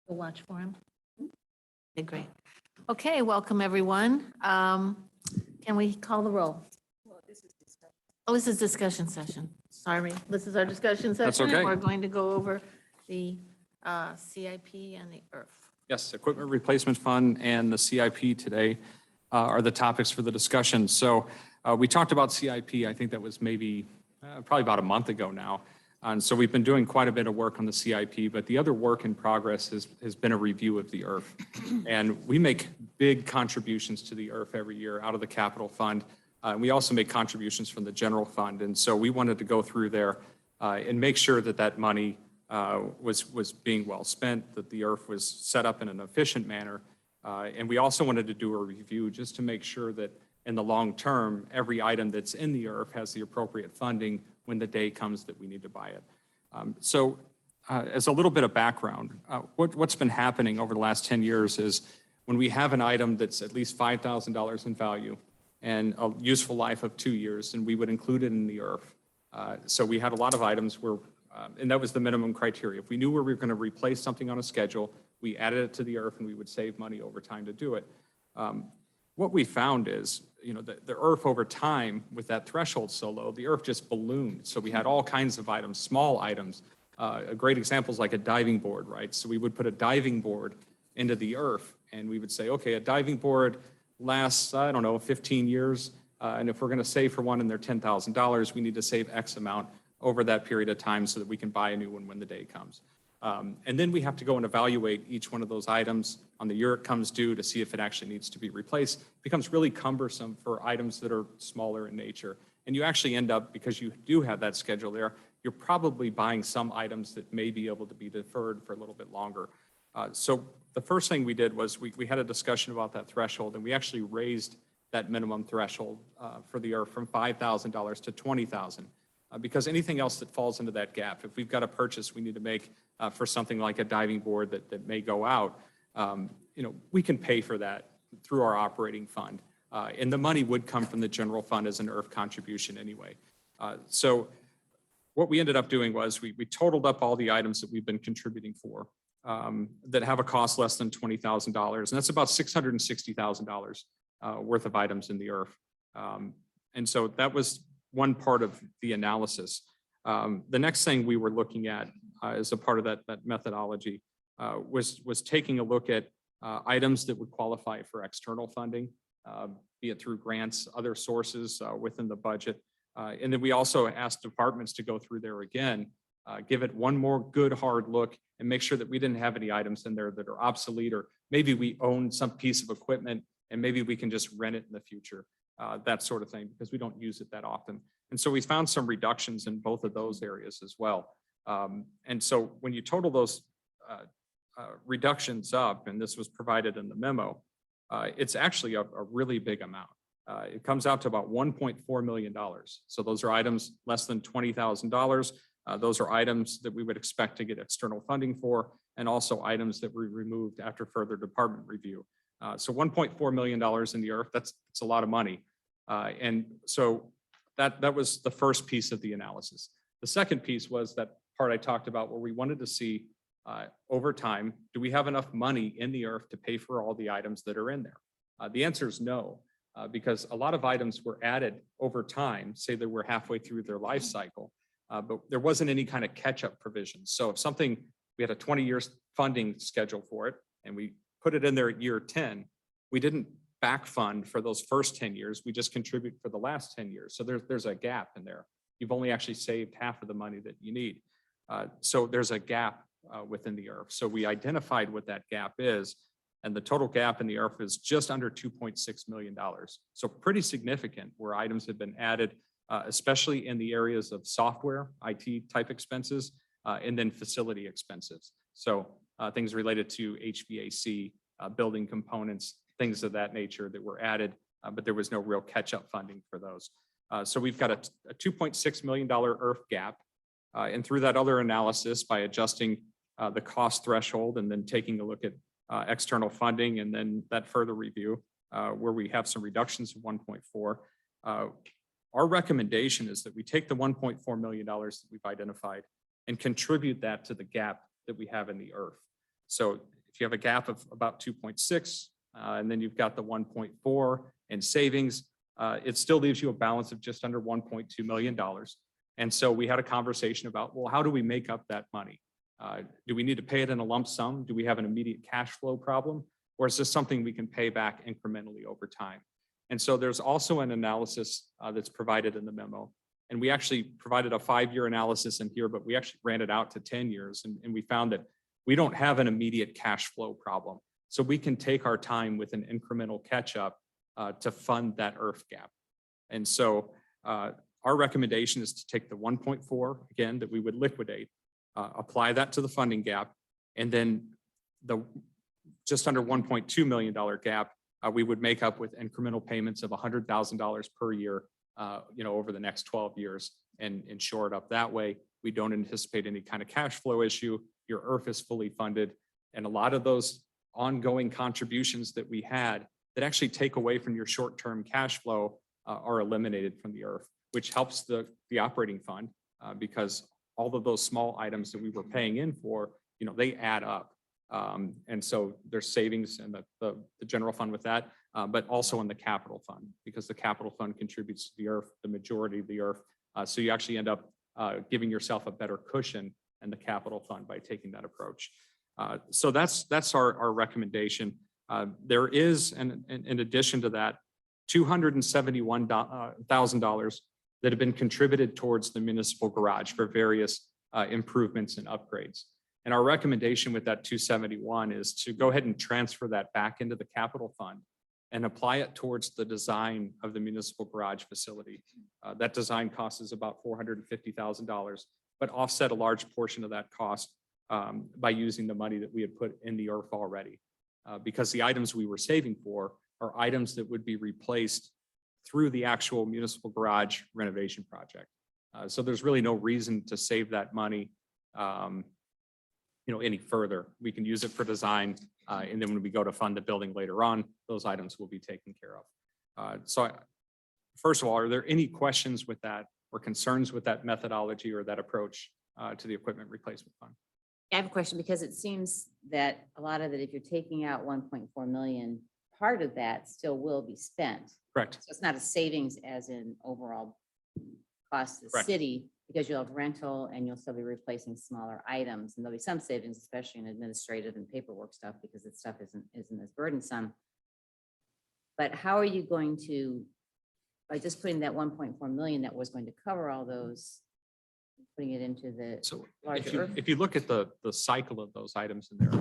We'll watch for him. Okay, great. Okay, welcome, everyone. Can we call the roll? Oh, this is discussion session. Sorry, this is our discussion session. That's okay. We're going to go over the CIP and the IRF. Yes, Equipment Replacement Fund and the CIP today are the topics for the discussion. So we talked about CIP, I think that was maybe probably about a month ago now. And so we've been doing quite a bit of work on the CIP, but the other work in progress has been a review of the IRF. And we make big contributions to the IRF every year out of the capital fund. We also make contributions from the general fund. And so we wanted to go through there and make sure that that money was being well spent, that the IRF was set up in an efficient manner. And we also wanted to do a review just to make sure that in the long term, every item that's in the IRF has the appropriate funding when the day comes that we need to buy it. As a little bit of background, what's been happening over the last 10 years is when we have an item that's at least $5,000 in value and a useful life of 2 years, and we would include it in the IRF. So we had a lot of items where, and that was the minimum criteria. If we knew we were going to replace something on a schedule, we added it to the IRF and we would save money over time to do it. What we found is, the IRF over time with that threshold so low, the IRF just ballooned. So we had all kinds of items, small items. A great example is like a diving board, right? So we would put a diving board into the IRF and we would say, okay, a diving board lasts, 15 years. And if we're going to save for one and they're $10,000, we need to save X amount over that period of time so that we can buy a new one when the day comes. And then we have to go and evaluate each one of those items on the year it comes due to see if it actually needs to be replaced. It becomes really cumbersome for items that are smaller in nature. And you actually end up, because you do have that schedule there, you're probably buying some items that may be able to be deferred for a little bit longer. So the first thing we did was we had a discussion about that threshold, and we actually raised that minimum threshold for the IRF from $5,000 to $20,000. Because anything else that falls into that gap, if we've got a purchase we need to make for something like a diving board that may go out, we can pay for that through our operating fund. And the money would come from the general fund as an IRF contribution anyway. So what we ended up doing was we totaled up all the items that we've been contributing for that have a cost less than $20,000. And that's about $660,000 worth of items in the IRF. And so that was one part of the analysis. The next thing we were looking at as a part of that methodology was taking a look at items that would qualify for external funding, be it through grants, other sources within the budget. And then we also asked departments to go through there again, give it one more good hard look and make sure that we didn't have any items in there that are obsolete, or maybe we own some piece of equipment and maybe we can just rent it in the future. That sort of thing, because we don't use it that often. And so we found some reductions in both of those areas as well. And so when you total those reductions up, and this was provided in the memo, it's actually a really big amount. It comes out to about $1.4 million. So those are items less than $20,000. Those are items that we would expect to get external funding for, and also items that we removed after further department review. So $1.4 million in the IRF, that's a lot of money. And so that was the first piece of the analysis. The second piece was that part I talked about where we wanted to see over time, do we have enough money in the IRF to pay for all the items that are in there? The answer is no, because a lot of items were added over time, say that we're halfway through their life cycle, but there wasn't any kind of catch-up provision. So if something, we had a 20-year funding schedule for it, and we put it in there at year 10, we didn't back fund for those first 10 years. We just contribute for the last 10 years. So there's a gap in there. You've only actually saved half of the money that you need. So there's a gap within the IRF. So we identified what that gap is, and the total gap in the IRF is just under $2.6 million. So pretty significant where items have been added, especially in the areas of software, IT type expenses, and then facility expenses. So things related to HVAC, building components, things of that nature that were added, but there was no real catch-up funding for those. So we've got a $2.6 million IRF gap. And through that other analysis, by adjusting the cost threshold and then taking a look at external funding and then that further review where we have some reductions of 1.4, our recommendation is that we take the $1.4 million that we've identified and contribute that to the gap that we have in the IRF. So if you have a gap of about 2.6, and then you've got the 1.4 in savings, it still leaves you a balance of just under $1.2 million. And so we had a conversation about, well, how do we make up that money? Do we need to pay it in a lump sum? Do we have an immediate cash flow problem? Or is this something we can pay back incrementally over time? And so there's also an analysis that's provided in the memo. And we actually provided a 5-year analysis in here, but we actually ran it out to 10 years. And we found that we don't have an immediate cash flow problem. So we can take our time with an incremental catch up to fund that IRF gap. And so our recommendation is to take the 1.4, again, that we would liquidate, apply that to the funding gap, and then the just under $1.2 million gap, we would make up with incremental payments of $100,000 per year, over the next 12 years and shore it up that way. We don't anticipate any kind of cash flow issue. Your IRF is fully funded. And a lot of those ongoing contributions that we had that actually take away from your short-term cash flow are eliminated from the IRF, which helps the operating fund because all of those small items that we were paying in for, they add up. And so there's savings in the general fund with that, but also in the capital fund, because the capital fund contributes to the IRF, the majority of the IRF. So you actually end up giving yourself a better cushion in the capital fund by taking that approach. So that's our recommendation. There is, in addition to that, $271,000 that have been contributed towards the municipal garage for various improvements and upgrades. And our recommendation with that 271 is to go ahead and transfer that back into the capital fund and apply it towards the design of the municipal garage facility. That design cost is about $450,000, but offset a large portion of that cost by using the money that we had put in the IRF already. Because the items we were saving for are items that would be replaced through the actual municipal garage renovation project. So there's really no reason to save that money any further. We can use it for design, and then when we go to fund the building later on, those items will be taken care of. First of all, are there any questions with that or concerns with that methodology or that approach to the equipment replacement fund? I have a question because it seems that a lot of it, if you're taking out 1.4 million, part of that still will be spent. Correct. So it's not a savings as in overall cost to the Correct. city, because you'll have rental and you'll still be replacing smaller items, and there'll be some savings, especially in administrative and paperwork stuff, because that stuff isn't as burdensome. But how are you going to, by just putting that 1.4 million that was going to cover all those, putting it into the So larger if you look at the cycle of those items in there,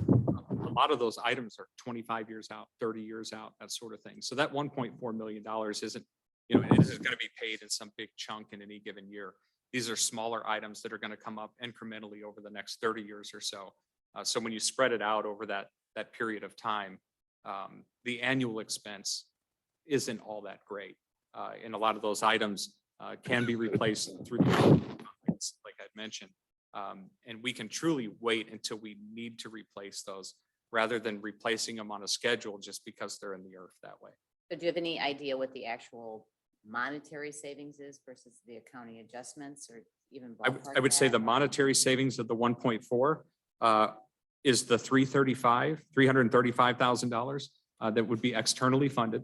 a lot of those items are 25 years out, 30 years out, that sort of thing. So that $1.4 million isn't, it isn't going to be paid in some big chunk in any given year. These are smaller items that are going to come up incrementally over the next 30 years or so. So when you spread it out over that period of time, the annual expense isn't all that great. And a lot of those items can be replaced through the like I mentioned. And we can truly wait until we need to replace those rather than replacing them on a schedule just because they're in the IRF that way. So do you have any idea what the actual monetary savings is versus the accounting adjustments, or even I would say the monetary savings of the 1.4 is the $335,000 that would be externally funded.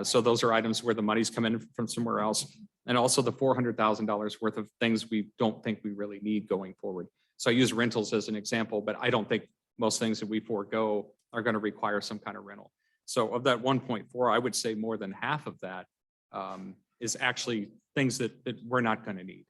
So those are items where the money's come in from somewhere else. And also the $400,000 worth of things we don't think we really need going forward. So I use rentals as an example, but I don't think most things that we forego are going to require some kind of rental. So of that 1.4, I would say more than half of that is actually things that we're not going to need.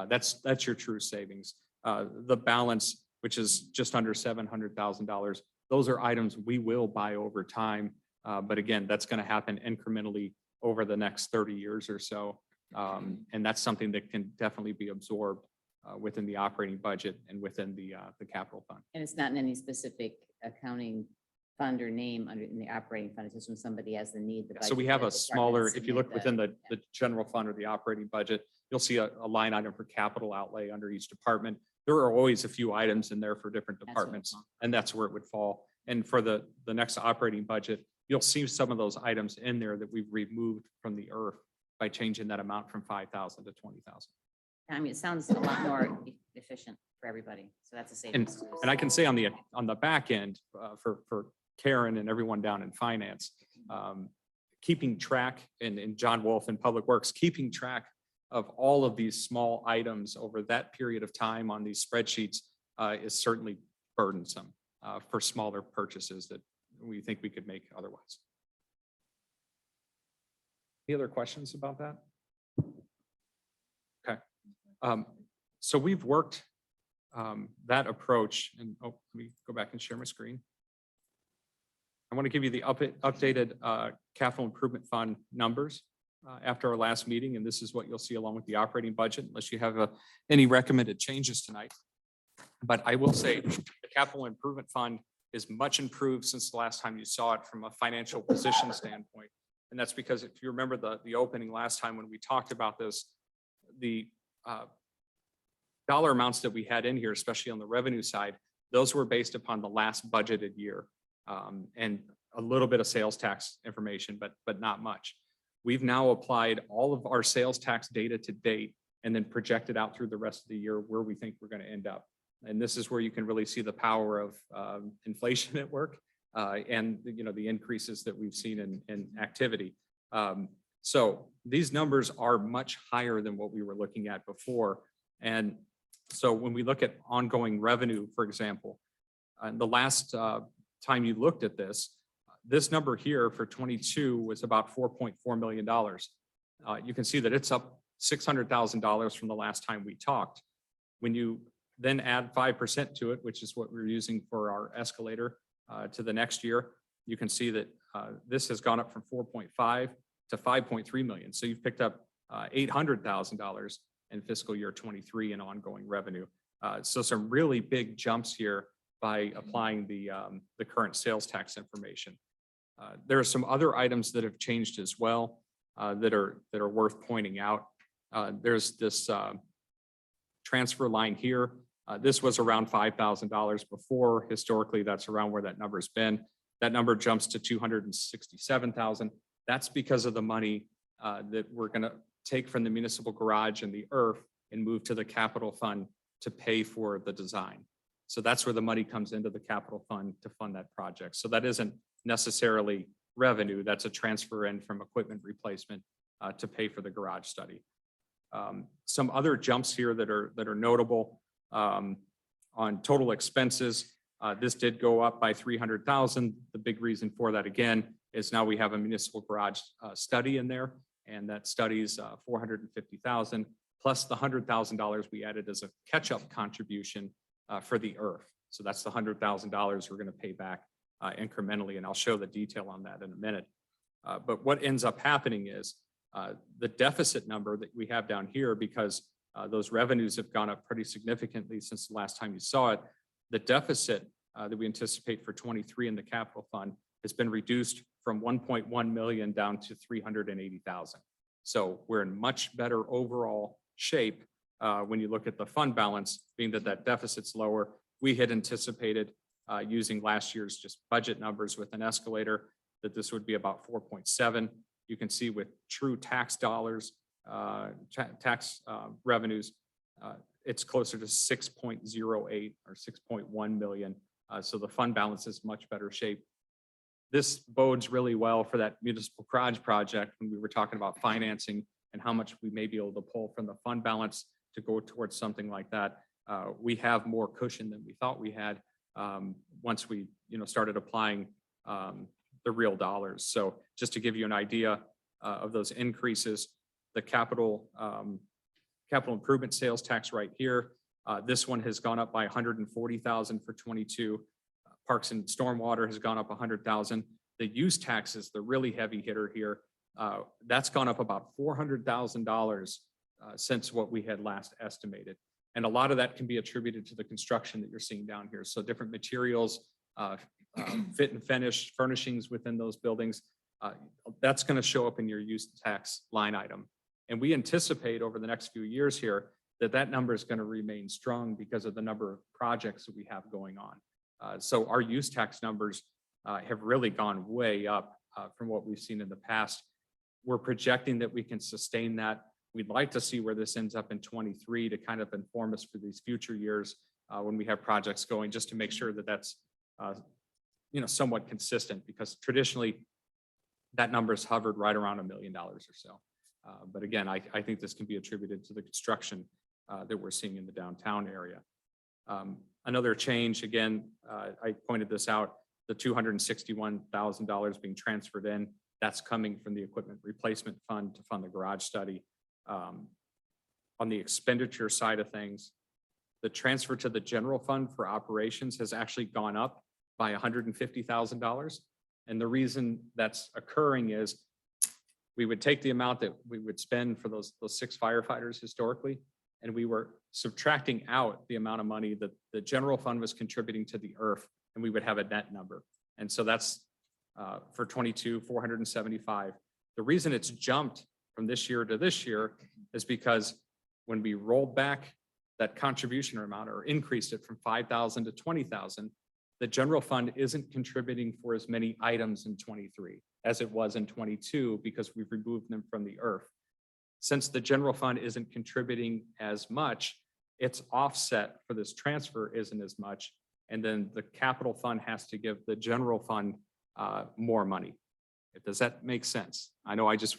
That's your true savings. The balance, which is just under $700,000, those are items we will buy over time. But again, that's going to happen incrementally over the next 30 years or so. And that's something that can definitely be absorbed within the operating budget and within the capital fund. And it's not in any specific accounting fund or name in the operating fund. It's just when somebody has the need. So we have a smaller, if you look within the general fund or the operating budget, you'll see a line item for capital outlay under each department. There are always a few items in there for different departments, and that's where it would fall. And for the next operating budget, you'll see some of those items in there that we've removed from the IRF by changing that amount from 5,000 to 20,000. I mean, it sounds a lot more efficient for everybody. So that's a savings too. And I can say on the back end, for Karen and everyone down in finance, keeping track, and John Wolf in Public Works, keeping track of all of these small items over that period of time on these spreadsheets is certainly burdensome for smaller purchases that we think we could make otherwise. Any other questions about that? Okay. So we've worked that approach, and let me go back and share my screen. I want to give you the updated capital improvement fund numbers after our last meeting, and this is what you'll see along with the operating budget, unless you have any recommended changes tonight. But I will say the capital improvement fund is much improved since the last time you saw it from a financial position standpoint. And that's because if you remember the opening last time when we talked about this, the dollar amounts that we had in here, especially on the revenue side, those were based upon the last budgeted year and a little bit of sales tax information, but not much. We've now applied all of our sales tax data to date and then projected out through the rest of the year where we think we're going to end up. And this is where you can really see the power of inflation at work and the increases that we've seen in activity. So these numbers are much higher than what we were looking at before. And so when we look at ongoing revenue, for example, the last time you looked at this number here for 22 was about $4.4 million. You can see that it's up $600,000 from the last time we talked. When you then add 5% to it, which is what we're using for our escalator to the next year, you can see that this has gone up from 4.5 to 5.3 million. So you've picked up $800,000 in fiscal year 23 in ongoing revenue. So some really big jumps here by applying the current sales tax information. There are some other items that have changed as well that are worth pointing out. There's this transfer line here. This was around $5,000 before. Historically, that's around where that number's been. That number jumps to $267,000. That's because of the money that we're going to take from the municipal garage and the IRF and move to the capital fund to pay for the design. So that's where the money comes into the capital fund to fund that project. So that isn't necessarily revenue. That's a transfer in from equipment replacement to pay for the garage study. Some other jumps here that are notable on total expenses. This did go up by $300,000. The big reason for that, again, is now we have a municipal garage study in there, and that study's $450,000 plus the $100,000 we added as a catch-up contribution for the IRF. So that's the $100,000 we're going to pay back incrementally, and I'll show the detail on that in a minute. But what ends up happening is the deficit number that we have down here, because those revenues have gone up pretty significantly since the last time you saw it. The deficit that we anticipate for 23 in the capital fund has been reduced from 1.1 million down to 380,000. So we're in much better overall shape when you look at the fund balance, being that deficit's lower. We had anticipated using last year's just budget numbers with an escalator that this would be about 4.7. You can see with true tax dollars, tax revenues, it's closer to 6.08 or 6.1 million. So the fund balance is much better shape. This bodes really well for that municipal garage project when we were talking about financing and how much we may be able to pull from the fund balance to go towards something like that. We have more cushion than we thought we had once we started applying the real dollars. So just to give you an idea of those increases, the capital improvement sales tax right here, this one has gone up by 140,000 for 22. Parks and stormwater has gone up 100,000. The use tax is the really heavy hitter here. That's gone up about $400,000 since what we had last estimated. And a lot of that can be attributed to the construction that you're seeing down here. So different materials, fit and finish, furnishings within those buildings, that's going to show up in your use tax line item. And we anticipate over the next few years here that number is going to remain strong because of the number of projects that we have going on. So our use tax numbers have really gone way up from what we've seen in the past. We're projecting that we can sustain that. We'd like to see where this ends up in 23 to kind of inform us for these future years. when we have projects going, just to make sure that that's, somewhat consistent, because traditionally that number's hovered right around $1 million or so. But again, I think this can be attributed to the construction that we're seeing in the downtown area. Another change, again, I pointed this out, the $261,000 being transferred in, that's coming from the equipment replacement fund to fund the garage study. On the expenditure side of things, the transfer to the general fund for operations has actually gone up by $150,000. And the reason that's occurring is we would take the amount that we would spend for those 6 firefighters historically, and we were subtracting out the amount of money that the general fund was contributing to the IRF, and we would have a net number. And so that's for 22, 475. The reason it's jumped from this year to this year is because when we rolled back that contribution amount or increased it from 5,000 to 20,000, the general fund isn't contributing for as many items in 23 as it was in 22 because we've removed them from the IRF. Since the general fund isn't contributing as much, its offset for this transfer isn't as much. And then the capital fund has to give the general fund more money. Does that make sense? I know I just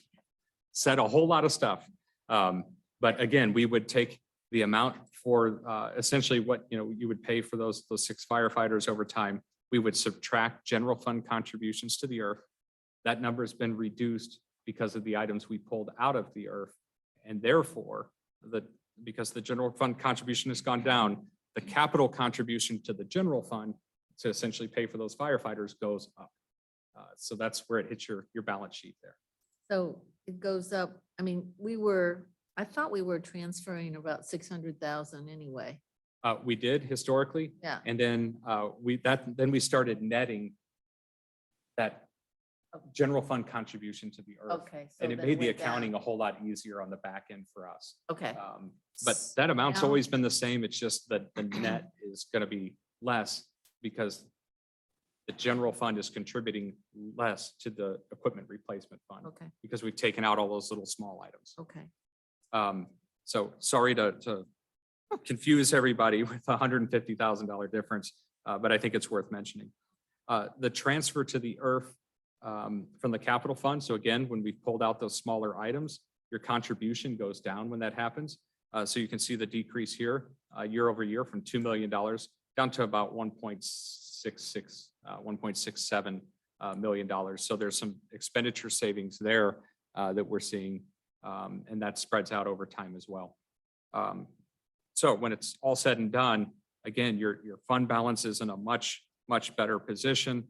said a whole lot of stuff. But again, we would take the amount for essentially what you would pay for those 6 firefighters over time. We would subtract general fund contributions to the IRF. That number has been reduced because of the items we pulled out of the IRF. And therefore, because the general fund contribution has gone down, the capital contribution to the general fund to essentially pay for those firefighters goes up. So that's where it hits your balance sheet there. So it goes up. I mean, I thought we were transferring about 600,000 anyway. We did historically. Yeah. And then we started netting that general fund contribution to the IRF. Okay. And it made the accounting a whole lot easier on the back end for us. Okay. But that amount's Now- always been the same. It's just that the net is going to be less because the general fund is contributing less to the equipment replacement fund Okay. because we've taken out all those little small items. Okay. So sorry to confuse everybody with a $150,000 difference, but I think it's worth mentioning. The transfer to the IRF from the capital fund. So again, when we pulled out those smaller items, your contribution goes down when that happens. So you can see the decrease here year over year from $2 million down to about $1.67 million. So there's some expenditure savings there that we're seeing, and that spreads out over time as well. So when it's all said and done, again, your fund balance is in a much better position.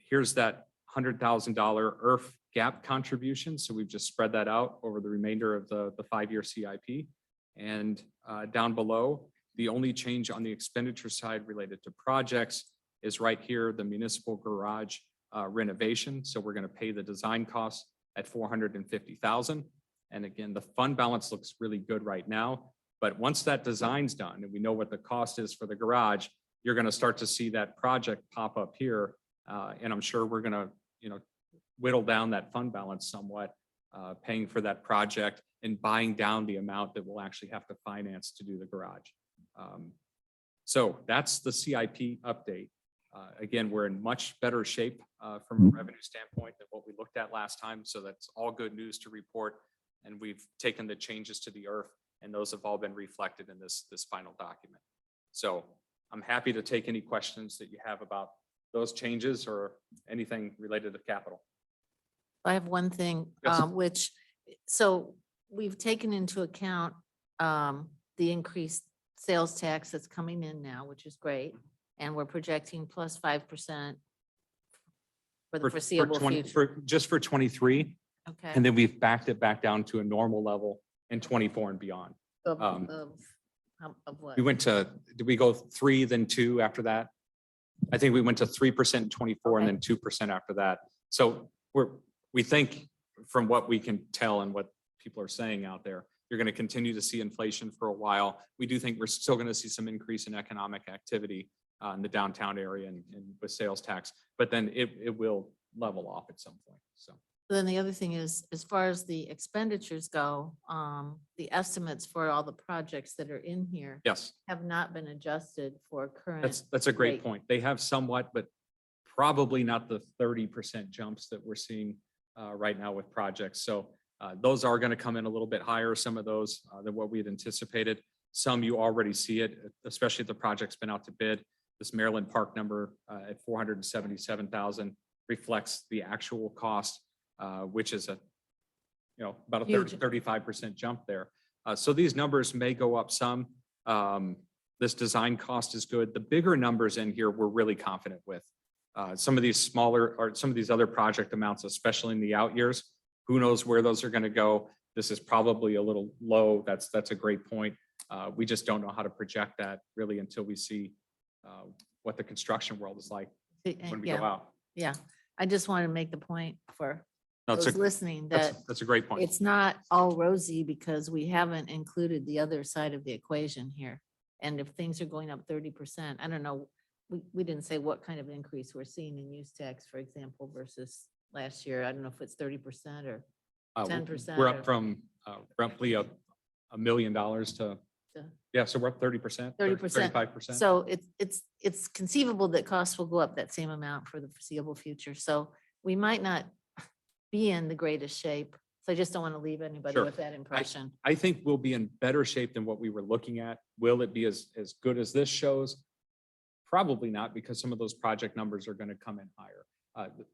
Here's that $100,000 IRF gap contribution. So we've just spread that out over the remainder of the 5-year CIP. And down below, the only change on the expenditure side related to projects is right here, the municipal garage renovation. So we're going to pay the design costs at $450,000. And again, the fund balance looks really good right now. But once that design's done and we know what the cost is for the garage, you're going to start to see that project pop up here. And I'm sure we're going to, whittle down that fund balance somewhat, paying for that project and buying down the amount that we'll actually have to finance to do the garage. So that's the CIP update. Again, we're in much better shape from a revenue standpoint than what we looked at last time. So that's all good news to report. And we've taken the changes to the IRF, and those have all been reflected in this final document. So I'm happy to take any questions that you have about those changes or anything related to capital. I have one thing, Yes. so we've taken into account the increased sales tax that's coming in now, which is great. And we're projecting plus 5% for the foreseeable future. Just for 23. Okay. And then we've backed it back down to a normal level in 24 and beyond. Of what? We went to, did we go 3, then 2 after that? I think we went to 3% in 24 and then 2% after that. So we think from what we can tell and what people are saying out there, you're going to continue to see inflation for a while. We do think we're still going to see some increase in economic activity in the downtown area and with sales tax, but then it will level off at some point. So Then the other thing is, as far as the expenditures go, the estimates for all the projects that are in here Yes, have not been adjusted for current. that's a great rate. point. They have somewhat, but probably not the 30% jumps that we're seeing right now with projects. So those are going to come in a little bit higher, some of those than what we had anticipated. Some you already see it, especially if the project's been out to bid. This Maryland Park number at 477,000 reflects the actual cost, which is about a Huge. 35% jump there. So these numbers may go up some. This design cost is good. The bigger numbers in here, we're really confident with. Some of these smaller or some of these other project amounts, especially in the out years, who knows where those are going to go. This is probably a little low. That's a great point. We just don't know how to project that really until we see what the construction world is like when we go out. Yeah, I just want to make the point for No, those listening that that's a great point. it's not all rosy because we haven't included the other side of the equation here. And if things are going up 30%, I don't know, we didn't say what kind of increase we're seeing in use tax, for example, versus last year. I don't know if it's 30% or 10%. We're or- up from roughly $1 million to, yeah, so we're up 30%. 30%. 35%. So it's conceivable that costs will go up that same amount for the foreseeable future. So we might not be in the greatest shape. So I just don't want to leave anybody Sure. with that impression. I think we'll be in better shape than what we were looking at. Will it be as good as this shows? Probably not, because some of those project numbers are going to come in higher.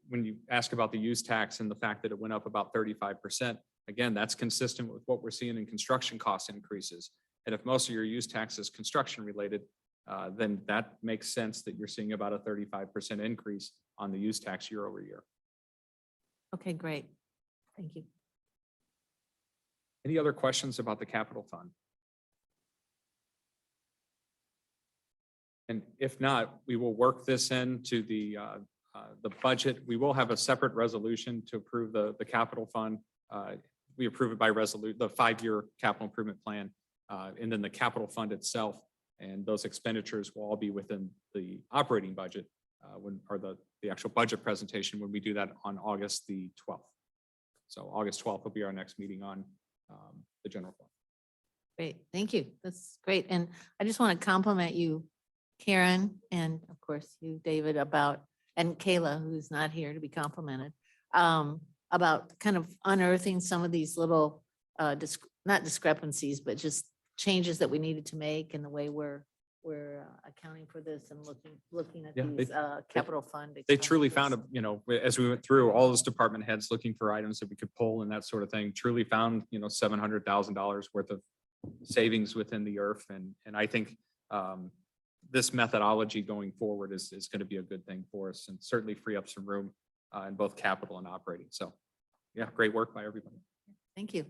When you ask about the use tax and the fact that it went up about 35%, again, that's consistent with what we're seeing in construction cost increases. And if most of your use tax is construction related, then that makes sense that you're seeing about a 35% increase on the use tax year over year. Okay, great. Thank you. Any other questions about the capital fund? And if not, we will work this into the budget. We will have a separate resolution to approve the capital fund. We approve it by the 5-year capital improvement plan, and then the capital fund itself. And those expenditures will all be within the operating budget or the actual budget presentation when we do that on August the 12th. So August 12th will be our next meeting on the general fund. Great, thank you. That's great. And I just want to compliment you, Karen, and of course you, David, and Kayla, who's not here to be complimented, about kind of unearthing some of these little, not discrepancies, but just changes that we needed to make in the way we're accounting for this and looking at Yeah, these capital fund. They truly found, expenditures. as we went through all those department heads looking for items that we could pull and that sort of thing, truly found, $700,000 worth of savings within the IRF. And I think this methodology going forward is going to be a good thing for us and certainly free up some room in both capital and operating. So yeah, great work by everybody. Thank you.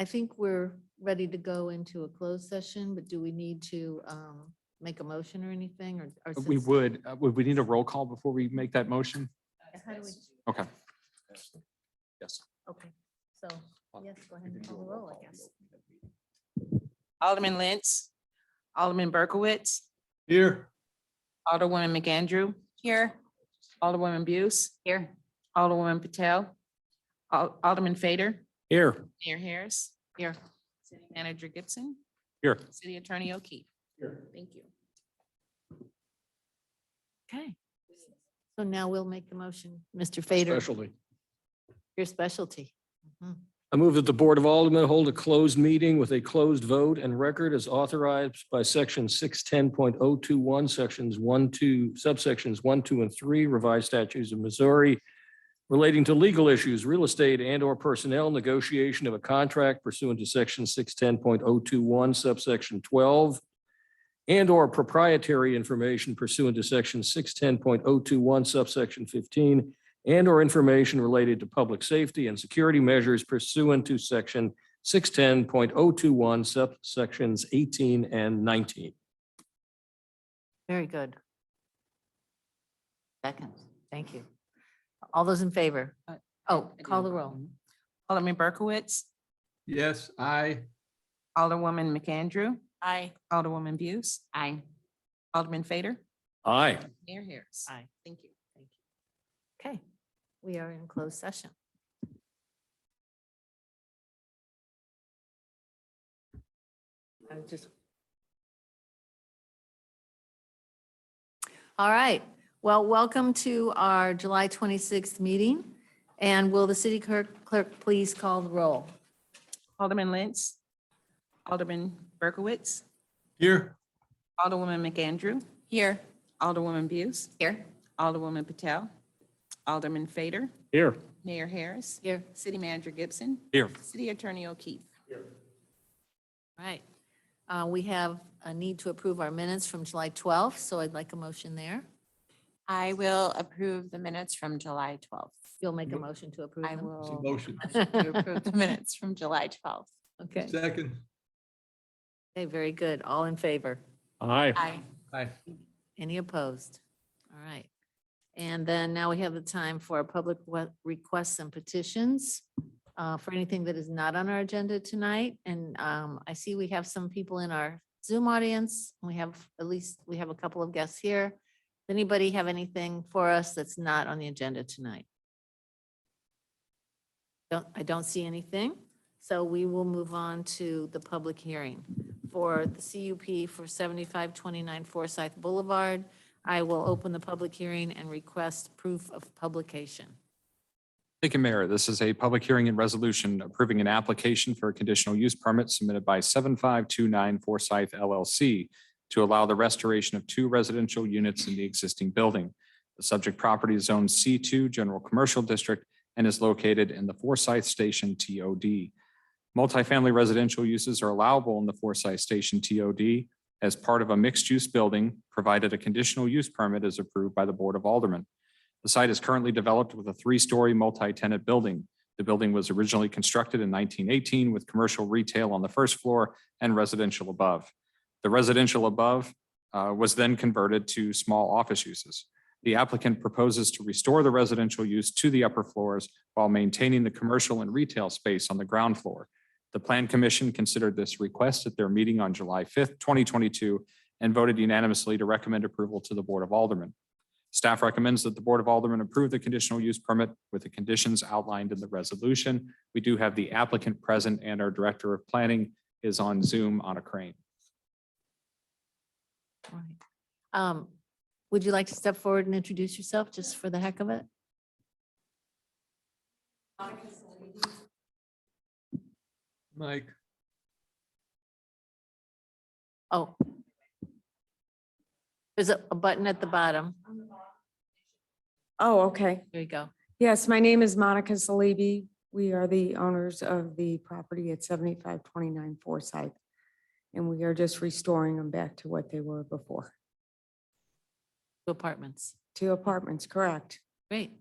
I think we're ready to go into a closed session, but do we need to make a motion or anything or? We since- would we need a roll call before we make that motion? How do we? Okay. Yes. Okay, so yes, go ahead and call the roll, I guess. Alderman Lentz, Alderman Berkowitz, Here. Alderwoman McAndrew. Here. Alderwoman Buse. Here. Alderwoman Patel. Alderman Fader. Here. Mayor Harris. Here. City Manager Gibson. Here. City Attorney O'Keefe. Thank you. Okay. So now we'll make the motion. Mr. Fader, Specialty. your specialty. Mhm. I move that the Board of Aldermen hold a closed meeting with a closed vote and record as authorized by section 610.021, subsections 1, 2, and 3 revised statutes of Missouri relating to legal issues, real estate and/or personnel, negotiation of a contract pursuant to section 610.021, subsection 12, and/or proprietary information pursuant to section 610.021, subsection 15, and/or information related to public safety and security measures pursuant to section 610.021, subsections 18 and 19. Very good. Second, thank you. All those in favor? Oh, call the roll. Alderman Berkowitz, Yes, aye. Alderwoman McAndrew, Aye. Alderwoman Buse, Aye. Alderman Fader, Aye. Mayor Harris. Aye. Thank you. Okay, we are in closed session. All right. Well, welcome to our July 26th meeting. And will the city clerk please call the roll? Alderman Lentz, Alderman Berkowitz, Here. Alderwoman McAndrew. Here. Alderwoman Buse. Here. Alderwoman Patel, Alderman Fader, Here. Mayor Harris. Here. City Manager Gibson, Here. City Attorney O'Keefe. All right. We have a need to approve our minutes from July 12th, so I'd like a motion there. I will approve the minutes from July 12th. You'll make a motion to approve I them? will Motion. to approve the minutes from July 12th. Okay. Second. Okay, very good. All in favor? Aye. Aye. Aye. Any opposed? All right. And then now we have the time for our public requests and petitions for anything that is not on our agenda tonight. And I see we have some people in our Zoom audience. We have a couple of guests here. Does anybody have anything for us that's not on the agenda tonight? I don't see anything. So we will move on to the public hearing for the CUP for 7529 Forsyth Boulevard. I will open the public hearing and request proof of publication. Thank you, Mayor. This is a public hearing and resolution approving an application for a conditional use permit submitted by 7529 Forsyth LLC to allow the restoration of 2 residential units in the existing building. The subject property is zoned C2 General Commercial District and is located in the Forsyth Station TOD. Multifamily residential uses are allowable in the Forsyth Station TOD as part of a mixed-use building, provided a conditional use permit is approved by the Board of Aldermen. The site is currently developed with a 3-story multi-tenant building. The building was originally constructed in 1918 with commercial retail on the first floor and residential above. The residential above was then converted to small office uses. The applicant proposes to restore the residential use to the upper floors while maintaining the commercial and retail space on the ground floor. The Plan Commission considered this request at their meeting on July 5th, 2022, and voted unanimously to recommend approval to the Board of Aldermen. Staff recommends that the Board of Aldermen approve the conditional use permit with the conditions outlined in the resolution. We do have the applicant present and our Director of Planning is on Zoom on a crane. All right. Would you like to step forward and introduce yourself just for the heck of it? Mike, Oh. There's a button at the bottom. Oh, okay. There you go. Yes, my name is Monica Salibi. We are the owners of the property at 7529 Forsyth. And we are just restoring them back to what they were before. Apartments. 2 apartments, correct? Great.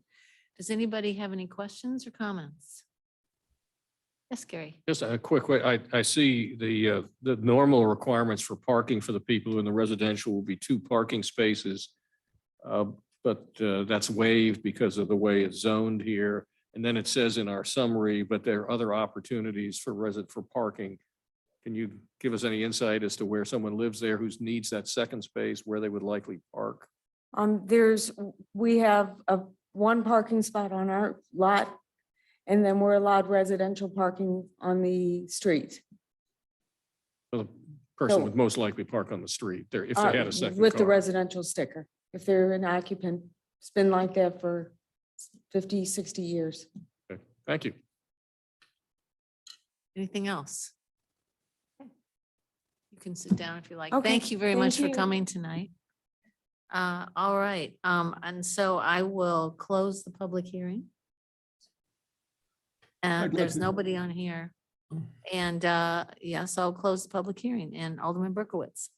Does anybody have any questions or comments? Yes, Gary. Just a quick way, I see the normal requirements for parking for the people in the residential will be 2 parking spaces. But that's waived because of the way it's zoned here. And then it says in our summary, but there are other opportunities for parking. Can you give us any insight as to where someone lives there who needs that second space, where they would likely park? We have 1 parking spot on our lot, and then we're allowed residential parking on the street. The person So- would most likely park on the street there if they had a second With the car. residential sticker. If they're an occupant, it's been like that for 50, 60 years. Okay, thank you. Anything else? You can sit down if you like. Okay, Thank you very thank much for you. coming tonight. All right, and so I will close the public hearing. I'd like There's to- nobody on here. And yes, I'll close the public hearing. And Alderman Berkowitz.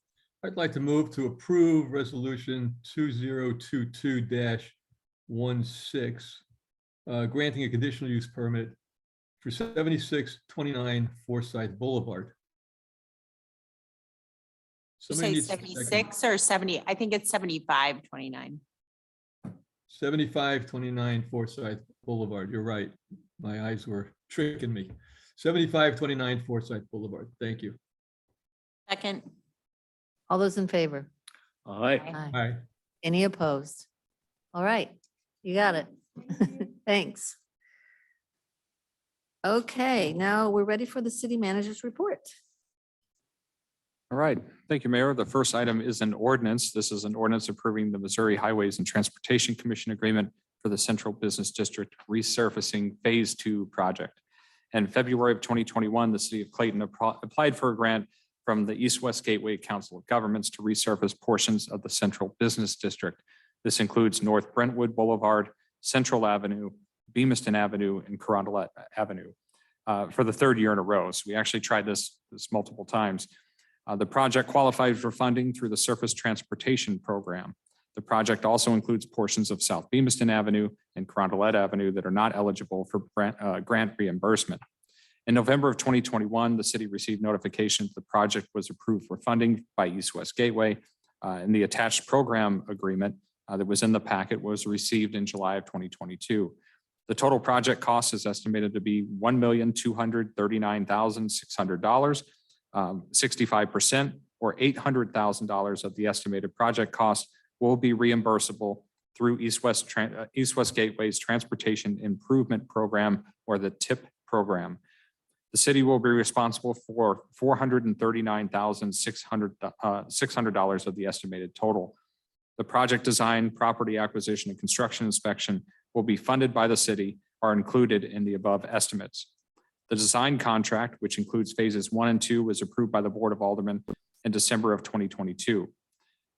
I'd like to move to approve resolution 2022-16, granting a conditional use permit for 7629 Forsyth Boulevard. You Somebody say needs a second. 76 or 70? I think it's 7529. 7529 Forsyth Boulevard. You're right. My eyes were tricking me. 7529 Forsyth Boulevard. Thank you. Second. All those in favor? All right. Aye. Aye. Any opposed? All right, you got it. Thanks. Okay, now we're ready for the city manager's report. All right. Thank you, Mayor. The first item is an ordinance. This is an ordinance approving the Missouri Highways and Transportation Commission agreement for the Central Business District Resurfacing Phase 2 project. In February of 2021, the city of Clayton applied for a grant from the East-West Gateway Council of Governments to resurface portions of the Central Business District. This includes North Brentwood Boulevard, Central Avenue, Beamiston Avenue, and Carondelet Avenue for the third year in a row. So we actually tried this multiple times. The project qualified for funding through the Surface Transportation Program. The project also includes portions of South Beamiston Avenue and Carondelet Avenue that are not eligible for grant reimbursement. In November of 2021, the city received notification that the project was approved for funding by East-West Gateway, and the attached program agreement that was in the packet was received in July of 2022. The total project cost is estimated to be $1,239,600. 65% or $800,000 of the estimated project cost will be reimbursable through East-West Gateway's Transportation Improvement Program, or the TIP program. The city will be responsible for $439,600 of the estimated total. The project design, property acquisition, and construction inspection will be funded by the city, are included in the above estimates. The design contract, which includes phases 1 and 2, was approved by the Board of Aldermen in December of 2022.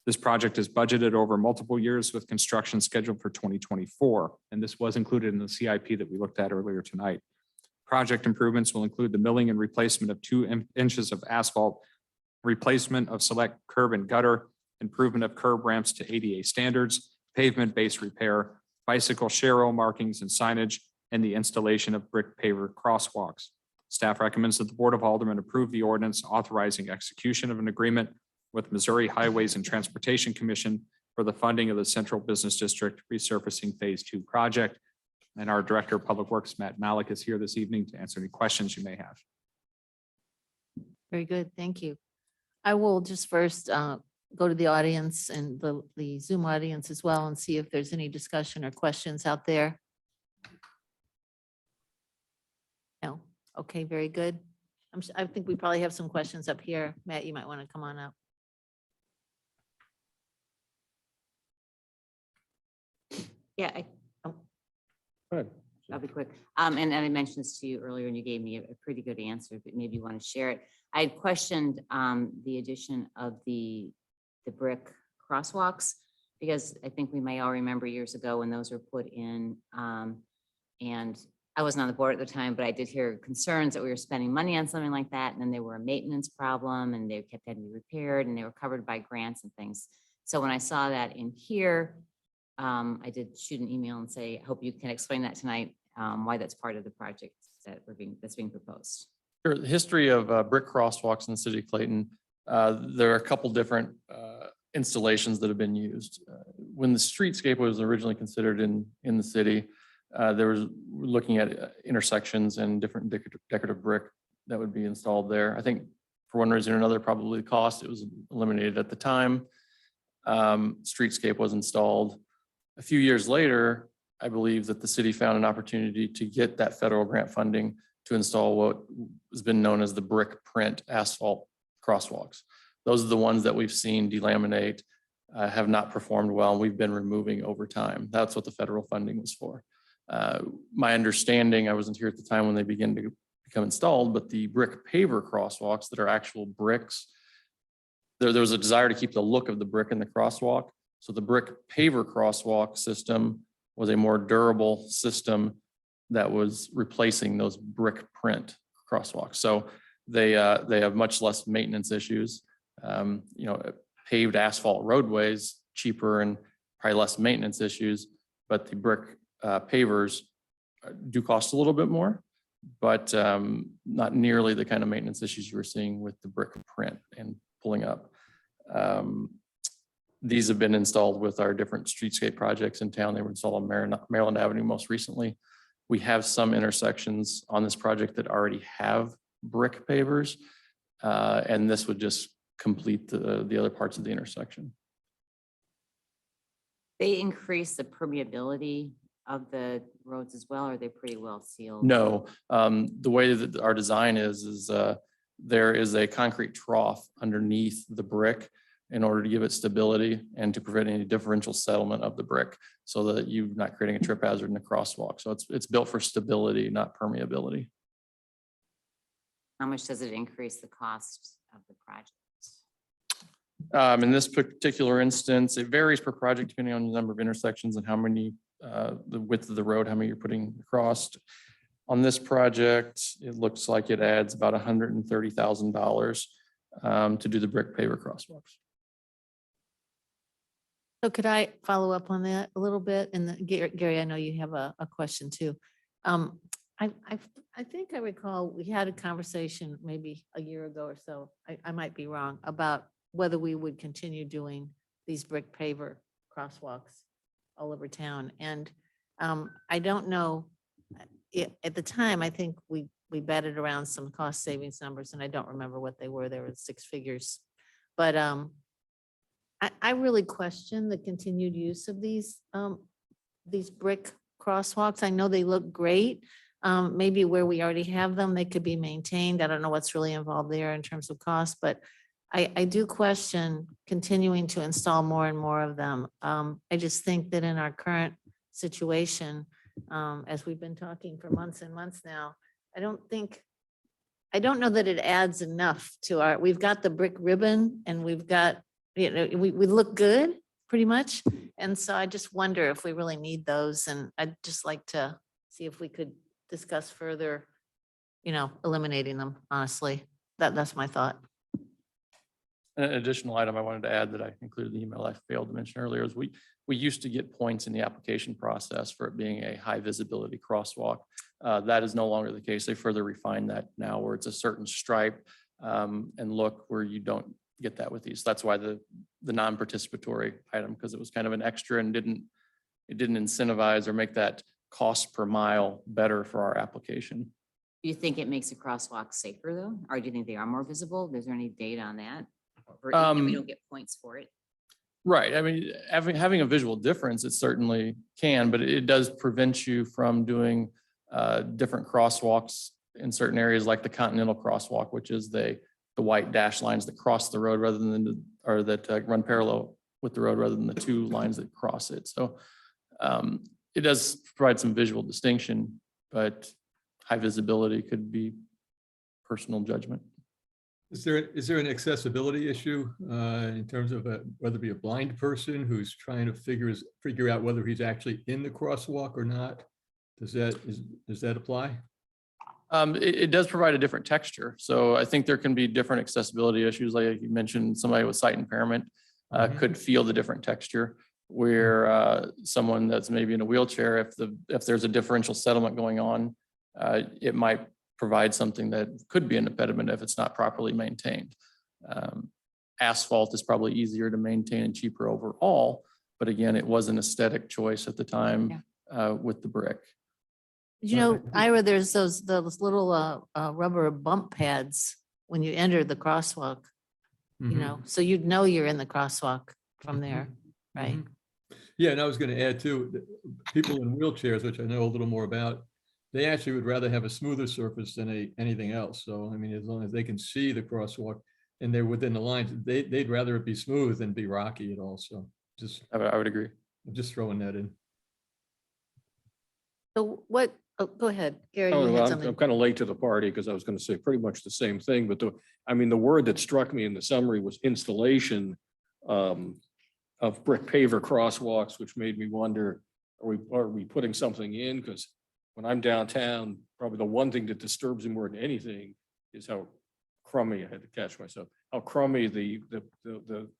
This project is budgeted over multiple years with construction scheduled for 2024, and this was included in the CIP that we looked at earlier tonight. Project improvements will include the milling and replacement of 2 inches of asphalt, replacement of select curb and gutter, improvement of curb ramps to ADA standards, pavement base repair, bicycle share markings and signage, and the installation of brick paver crosswalks. Staff recommends that the Board of Aldermen approve the ordinance authorizing execution of an agreement with Missouri Highways and Transportation Commission for the funding of the Central Business District Resurfacing Phase 2 project. And our Director of Public Works, Matt Malik, is here this evening to answer any questions you may have. Very good, thank you. I will just first go to the audience and the Zoom audience as well and see if there's any discussion or questions out there. No, okay, very good. I think we probably have some questions up here. Matt, you might want to come on up. Yeah, Go ahead. I'll be quick. And I mentioned this to you earlier and you gave me a pretty good answer, but maybe you want to share it. I had questioned the addition of the brick crosswalks, because I think we may all remember years ago when those were put in. And I wasn't on the board at the time, but I did hear concerns that we were spending money on something like that. And then they were a maintenance problem and they kept having to be repaired and they were covered by grants and things. So when I saw that in here, I did shoot an email and say, I hope you can explain that tonight, why that's part of the project that's being proposed. Sure. The history of brick crosswalks in the city of Clayton, there are a couple different installations that have been used. When the streetscape was originally considered in the city, there was looking at intersections and different decorative brick that would be installed there. I think for one reason or another, probably the cost, it was eliminated at the time. Streetscape was installed. A few years later, I believe that the city found an opportunity to get that federal grant funding to install what has been known as the brick print asphalt crosswalks. Those are the ones that we've seen delaminate, have not performed well, and we've been removing over time. That's what the federal funding was for. My understanding, I wasn't here at the time when they began to become installed, but the brick paver crosswalks that are actual bricks, there was a desire to keep the look of the brick in the crosswalk. So the brick paver crosswalk system was a more durable system that was replacing those brick print crosswalks. So they have much less maintenance issues. Paved asphalt roadways, cheaper and probably less maintenance issues, but the brick pavers do cost a little bit more, but not nearly the kind of maintenance issues you were seeing with the brick print and pulling up. These have been installed with our different streetscape projects in town. They were installed on Maryland Avenue most recently. We have some intersections on this project that already have brick pavers, and this would just complete the other parts of the intersection. They increase the permeability of the roads as well? Or are they pretty well sealed? No, the way that our design is there is a concrete trough underneath the brick in order to give it stability and to prevent any differential settlement of the brick so that you're not creating a trip hazard in the crosswalk. So it's built for stability, not permeability. How much does it increase the cost of the project? In this particular instance, it varies per project depending on the number of intersections and how many, the width of the road, how many you're putting across. On this project, it looks like it adds about $130,000 to do the brick paver crosswalks. So could I follow up on that a little bit? And then Gary, I know you have a question too. I think I recall we had a conversation maybe a year ago or so, I might be wrong, about whether we would continue doing these brick paver crosswalks all over town. And I don't know, at the time, I think we batted around some cost savings numbers and I don't remember what they were. They were 6 figures. But I really question the continued use of these brick crosswalks. I know they look great. Maybe where we already have them, they could be maintained. I don't know what's really involved there in terms of cost, but I do question continuing to install more and more of them. I just think that in our current situation, as we've been talking for months and months now, I don't know that it adds enough to we've got the brick ribbon and we've got, we look good pretty much. And so I just wonder if we really need those. And I'd just like to see if we could discuss further, eliminating them, honestly. That's my thought. An additional item I wanted to add that I included in the email I failed to mention earlier is we used to get points in the application process for it being a high visibility crosswalk. That is no longer the case. They further refined that now where it's a certain stripe and look where you don't get that with these. That's why the non-participatory item, because it was kind of an extra and it didn't incentivize or make that cost per mile better for our application. Do you think it makes a crosswalk safer though? Or do you think they are more visible? Is there any data on that? Or even if we don't get points for it? Right. I mean, having a visual difference, it certainly can, but it does prevent you from doing different crosswalks in certain areas like the Continental crosswalk, which is the white dash lines that cross the road rather than that run parallel with the road rather than the 2 lines that cross it. So it does provide some visual distinction, but high visibility could be personal judgment. Is there an accessibility issue in terms of whether it be a blind person who's trying to figure out whether he's actually in the crosswalk or not? Does that apply? It does provide a different texture. So I think there can be different accessibility issues. Like you mentioned, somebody with sight impairment could feel the different texture where someone that's maybe in a wheelchair, if there's a differential settlement going on, it might provide something that could be an impediment if it's not properly maintained. Asphalt is probably easier to maintain and cheaper overall, but again, it was an aesthetic choice at the time with the brick. Ira, there's those little rubber bump pads when you enter the crosswalk, so you'd know you're in the crosswalk from there, right? Yeah, and I was going to add too, that people in wheelchairs, which I know a little more about, they actually would rather have a smoother surface than anything else. So, I mean, as long as they can see the crosswalk and they're within the lines, they'd rather it be smooth than be rocky at all. So I would agree. Just throwing that in. So go ahead, Gary. Oh, you had well, something. I'm kind of late to the party because I was going to say pretty much the same thing, but the word that struck me in the summary was installation of brick paver crosswalks, which made me wonder, are we putting something in? Because when I'm downtown, probably the one thing that disturbs me more than anything is how crummy, I had to catch myself, how crummy the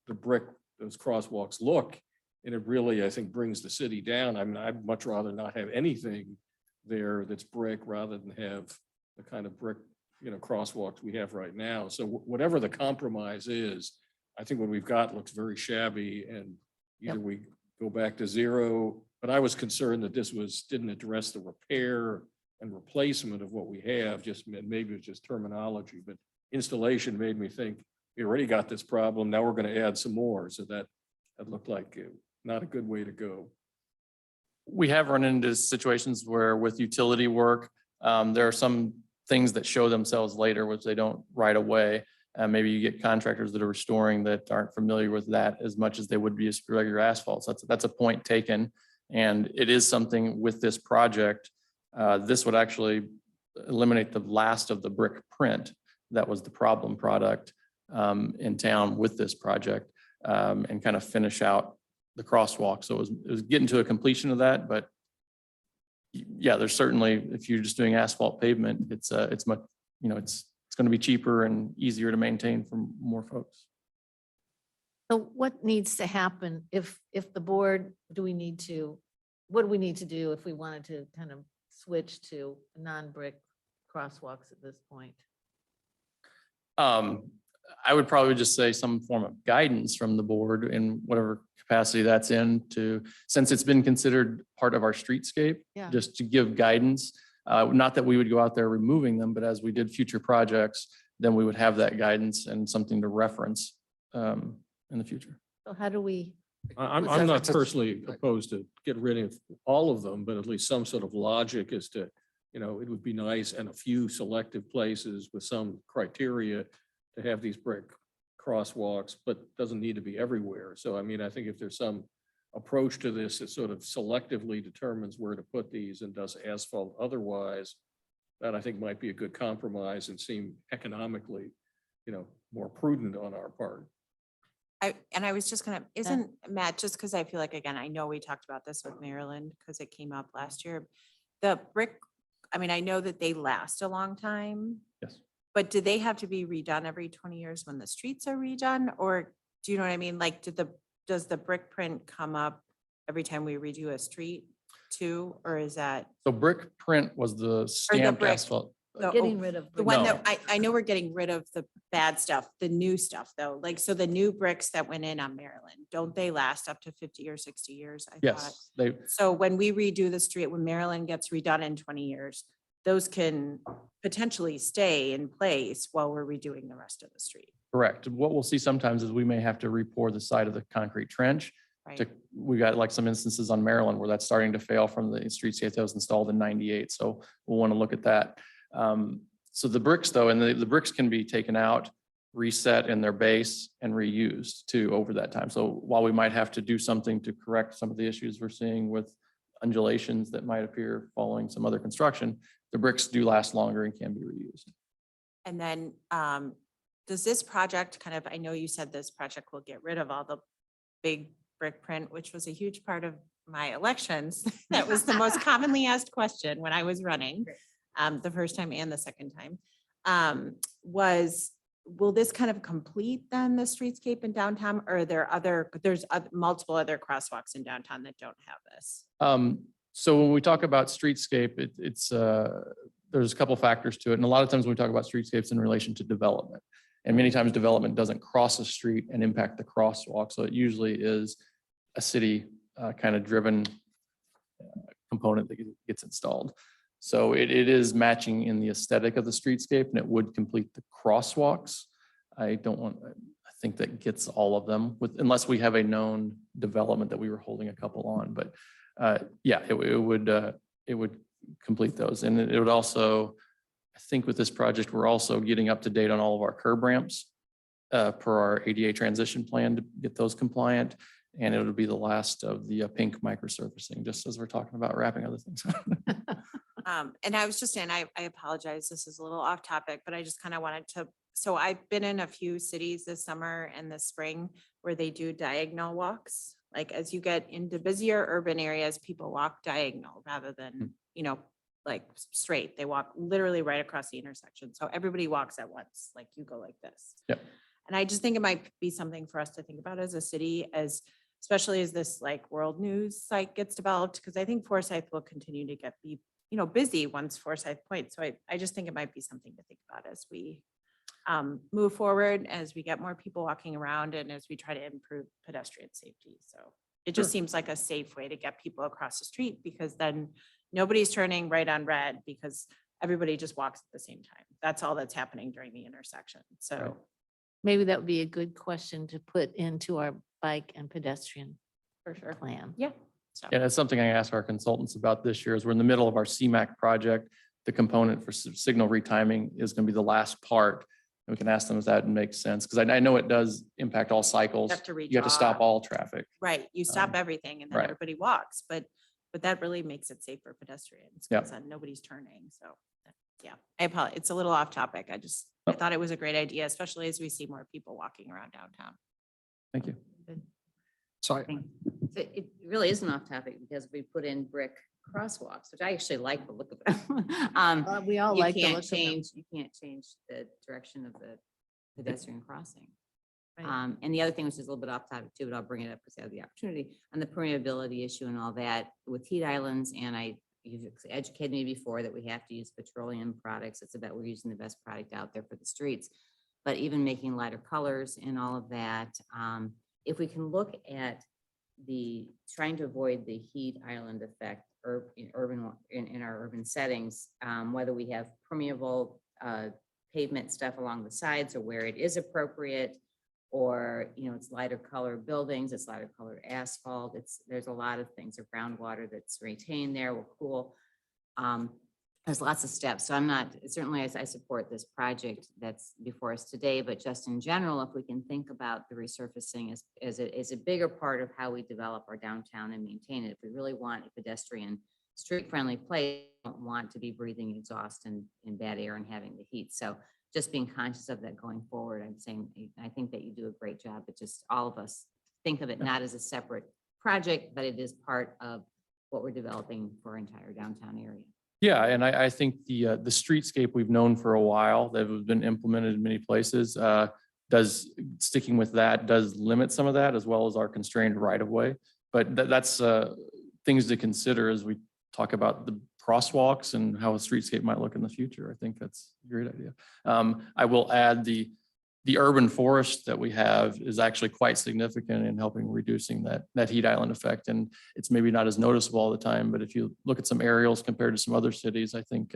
brick, those crosswalks look. And it really, I think, brings the city down. I mean, I'd much rather not have anything there that's brick rather than have the kind of brick, crosswalks we have right now. So whatever the compromise is, I think what we've got looks very shabby, and either we go back to zero, but I was concerned that this didn't address the repair and replacement of what we have, maybe it's just terminology, but installation made me think we already got this problem. Now we're going to add some more. So that looked like not a good way to go. We have run into situations where with utility work, there are some things that show themselves later, which they don't right away. Maybe you get contractors that are restoring that aren't familiar with that as much as they would be as regular asphalt. So that's a point taken. And it is something with this project. This would actually eliminate the last of the brick print that was the problem product in town with this project, and kind of finish out the crosswalk. So it was getting to a completion of that, but yeah, there's certainly, if you're just doing asphalt pavement, it's much, it's going to be cheaper and easier to maintain for more folks. So what needs to happen if the board, what do we need to do if we wanted to kind of switch to non-brick crosswalks at this point? I would probably just say some form of guidance from the board in whatever capacity that's in to, since it's been considered part of our streetscape, Yeah. just to give guidance. Not that we would go out there removing them, but as we did future projects, then we would have that guidance and something to reference in the future. So how do we, I'm What's that? not personally opposed to get rid of all of them, but at least some sort of logic as to, it would be nice and a few selective places with some criteria to have these brick crosswalks, but doesn't need to be everywhere. So, I mean, I think if there's some approach to this that sort of selectively determines where to put these and does asphalt otherwise, that I think might be a good compromise and seem economically, more prudent on our part. I was just gonna, isn't Matt, just because I feel like, again, I know we talked about this with Maryland because it came up last year. The brick, I mean, I know that they last a long time. Yes. But do they have to be redone every 20 years when the streets are redone? Or do you know what I mean? Like, does the brick print come up every time we redo a street too? Or is that So brick print was the stamped brick. asphalt. getting rid of? the one No. that, I know we're getting rid of the bad stuff, the new stuff though? Like, so the new bricks that went in on Maryland, don't they last up to 50 or 60 years? I thought. Yes, they, So when we redo the street, when Maryland gets redone in 20 years, those can potentially stay in place while we're redoing the rest of the street, correct. What we'll see sometimes is we may have to re-pour the side of the concrete trench. right? We got like some instances on Maryland where that's starting to fail from the streetscape that was installed in 98. So we'll want to look at that. So the bricks though, and the bricks can be taken out, reset in their base and reused too over that time. So while we might have to do something to correct some of the issues we're seeing with undulations that might appear following some other construction, the bricks do last longer and can be reused. And then, does this project kind of, I know you said this project will get rid of all the big brick print, which was a huge part of my elections. That was the most commonly asked question when I was running, the first time and the second time, will this kind of complete then the streetscape in downtown? Or are there there's multiple other crosswalks in downtown that don't have this? So when we talk about streetscape, there's a couple factors to it. And a lot of times when we talk about streetscapes in relation to development, and many times development doesn't cross a street and impact the crosswalk. So it usually is a city kind of driven component that gets installed. So it is matching in the aesthetic of the streetscape and it would complete the crosswalks. I think that gets all of them unless we have a known development that we were holding a couple on, but yeah, it would complete those. And it would also, I think with this project, we're also getting up to date on all of our curb ramps per our ADA transition plan to get those compliant. And it would be the last of the pink microsurfacing, just as we're talking about wrapping other things. And I was just saying, I apologize, this is a little off topic, but I just kind of wanted to, so I've been in a few cities this summer and this spring where they do diagonal walks. Like as you get into busier urban areas, people walk diagonal rather than, like straight. They walk literally right across the intersection. So everybody walks at once, like you go like this. Yep. And I just think it might be something for us to think about as a city, especially as this like world news site gets developed, because I think Forsyth will continue to be busy once Forsyth Point. So I just think it might be something to think about as we move forward, as we get more people walking around and as we try to improve pedestrian safety. So it just seems like a safe way to get people across the street, because then nobody's turning right on red because everybody just walks at the same time. That's all that's happening during the intersection. So Right. Maybe that would be a good question to put into our bike and pedestrian for sure. plan. Yeah. So, And it's something I asked our consultants about this year is we're in the middle of our CMAC project. The component for signal retiming is going to be the last part. And we can ask them if that makes sense, because I know it does impact all cycles. You have to You have to stop redraw. all trapfic. right, you stop Um, everything and then right. everybody walks, but that really makes it safe for pedestrians. Yep. Because nobody's turning, so, yeah. I apologize, it's a little off topic. I thought it was a great idea, especially as we see more people walking around downtown. Thank you. So I, Thing. So it really isn't off topic because we put in brick crosswalks, which I actually like the look of them. We all You like the can't look of them. You can't change the direction of the pedestrian crossing. Right. And the other thing, which is a little bit off topic too, but I'll bring it up because I have the opportunity, on the permeability issue and all that with heat islands. And you've educated me before that we have to use petroleum products. It's about, we're using the best product out there for the streets. But even making lighter colors and all of that, if we can look at trying to avoid the heat island effect in our urban settings, whether we have permeable pavement stuff along the sides or where it is appropriate, or, it's lighter color buildings, it's lighter colored asphalt. There's a lot of things, or groundwater that's retained there will cool. There's lots of steps. So certainly I support this project that's before us today, but just in general, if we can think about the resurfacing as a bigger part of how we develop our downtown and maintain it. If we really want a pedestrian, street-friendly place, we don't want to be breathing exhaust and bad air and having the heat. So just being conscious of that going forward, I'm saying, I think that you do a great job, but just all of us think of it not as a separate project, but it is part of what we're developing for our entire downtown area. Yeah, and I think the streetscape we've known for a while, that has been implemented in many places, sticking with that does limit some of that, as well as our constrained right of way. But that's things to consider as we talk about the crosswalks and how a streetscape might look in the future. I think that's a great idea. I will add the urban forest that we have is actually quite significant in helping reducing that heat island effect. And it's maybe not as noticeable all the time, but if you look at some aerials compared to some other cities, I think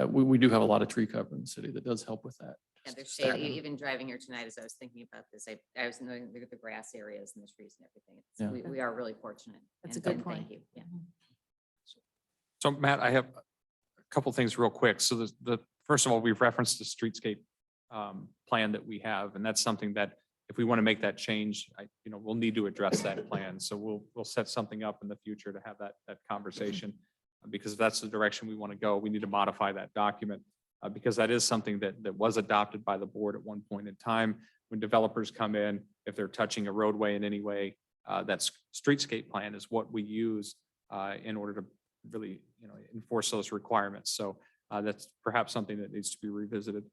we do have a lot of tree cover in the city that does help with that. Yeah, there's shade. Even driving here tonight, as I was thinking about this, I was knowing the grass areas and the trees and everything. We are really fortunate. That's a And good point. Thank you. Yeah. so Matt, I have a couple things real quick. So first of all, we've referenced the streetscape plan that we have, and that's something that if we want to make that change, we'll need to address that plan. So we'll set something up in the future to have that conversation, because if that's the direction we want to go, we need to modify that document, because that is something that was adopted by the board at one point in time. When developers come in, if they're touching a roadway in any way, that streetscape plan is what we use in order to really enforce those requirements. So that's perhaps something that needs to be revisited.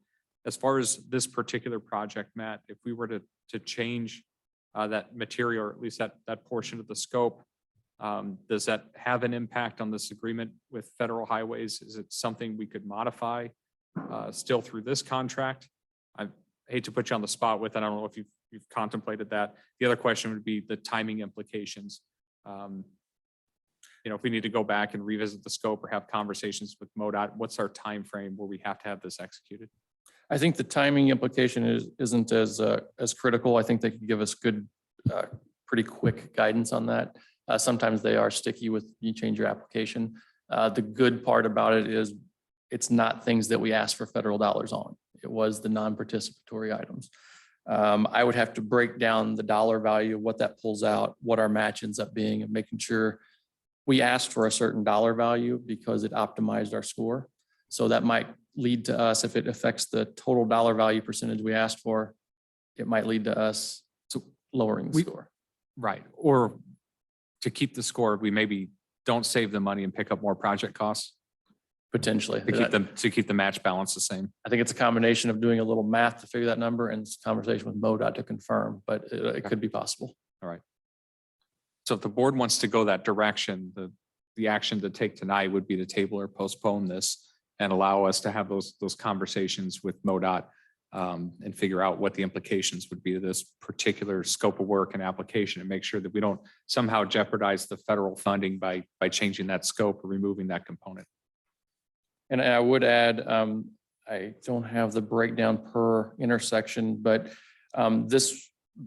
As far as this particular project, Matt, if we were to change that material, or at least that portion of the scope, does that have an impact on this agreement with Federal Highways? Is it something we could modify still through this contract? I hate to put you on the spot with it. I don't know if you've contemplated that. The other question would be the timing implications. If we need to go back and revisit the scope or have conversations with MoDOT, what's our time frame where we have to have this executed? I think the timing implication isn't as critical. I think they could give us good, pretty quick guidance on that. Sometimes they are sticky with you change your application. The good part about it is it's not things that we ask for federal dollars on. It was the non-participatory items. I would have to break down the dollar value of what that pulls out, what our match ends up being, and making sure we asked for a certain dollar value because it optimized our score. So that might lead to us, if it affects the total dollar value percentage we asked for, it might lead to us to lowering the score. Right. Or to keep the score, we maybe don't save the money and pick up more project costs Potentially. to keep the match balance the same. I think it's a combination of doing a little math to figure that number and conversation with MoDOT to confirm, but it could be possible. All right. So if the board wants to go that direction, the action to take tonight would be to table or postpone this and allow us to have those conversations with MoDOT and figure out what the implications would be to this particular scope of work and application, and make sure that we don't somehow jeopardize the federal funding by changing that scope or removing that component. And I would add, I don't have the breakdown per intersection, but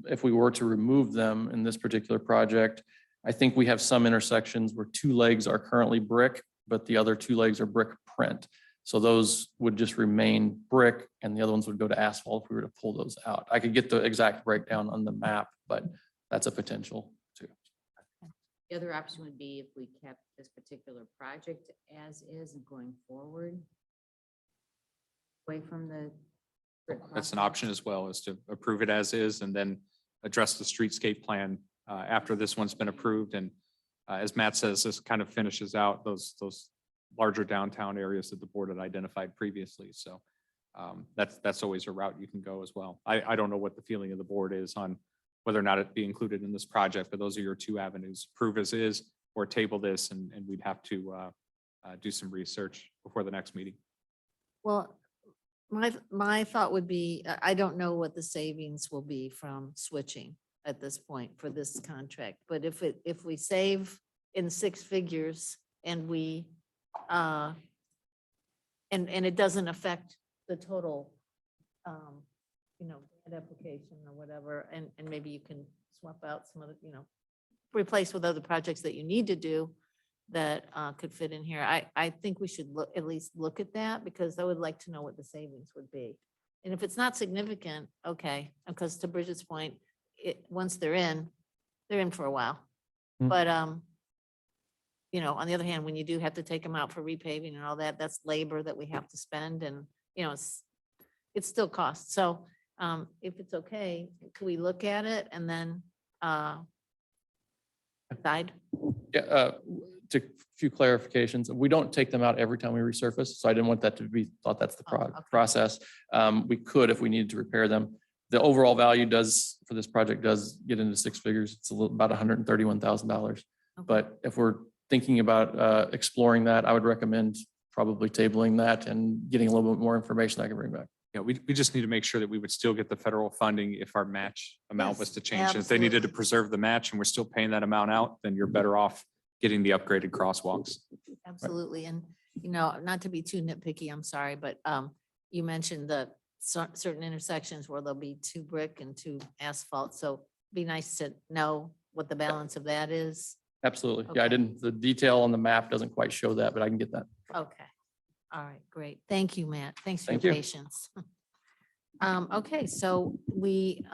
if we were to remove them in this particular project, I think we have some intersections where 2 legs are currently brick, but the other 2 legs are brick print. So those would just remain brick and the other ones would go to asphalt if we were to pull those out. I could get the exact breakdown on the map, but that's a potential too. The other option would be if we kept this particular project as is and going forward. Away from the. That's an option as well, is to approve it as is and then address the streetscape plan after this one's been approved. And as Matt says, this kind of finishes out those larger downtown areas that the board had identified previously. So that's always a route you can go as well. I don't know what the feeling of the board is on whether or not it be included in this project, but those are your 2 avenues: approve as is or table this, and we'd have to do some research before the next meeting. Well, my thought would be, I don't know what the savings will be from switching at this point for this contract, but if we save in 6 figures and we, and it doesn't affect the total, grant application or whatever, and maybe you can swap out some of the, replace with other projects that you need to do that could fit in here. I think we should at least look at that, because I would like to know what the savings would be. And if it's not significant, okay, because to Bridget's point, once they're in for a while. Mm. But, on the other hand, when you do have to take them out for repaving and all that, that's labor that we have to spend, and, it's still costs. So if it's okay, can we look at it and then decide? Yeah, to a few clarifications. We don't take them out every time we resurface, so I didn't want that to be thought that's the Oh, okay. process. We could if we needed to repair them. The overall value for this project does get into 6 figures. It's about $131,000. Okay. But if we're thinking about exploring that, I would recommend probably tabling that and getting a little bit more information I can bring back. Yeah, we just need to make sure that we would still get the federal funding if our match amount was Yes, to change. If they needed to absolutely. preserve the match and we're still paying that amount out, then you're better off getting the upgraded crosswalks. Absolutely. And, not to be too nitpicky, I'm sorry, but you mentioned the certain intersections where there'll be 2 brick and 2 asphalt. So it'd be nice to know what the balance of that is. Absolutely. Yeah, I Okay. didn't, the detail on the map doesn't quite show that, but I can get that. Okay. All right, great. Thank you, Matt. Thanks for Thank your you. patience. Okay, so we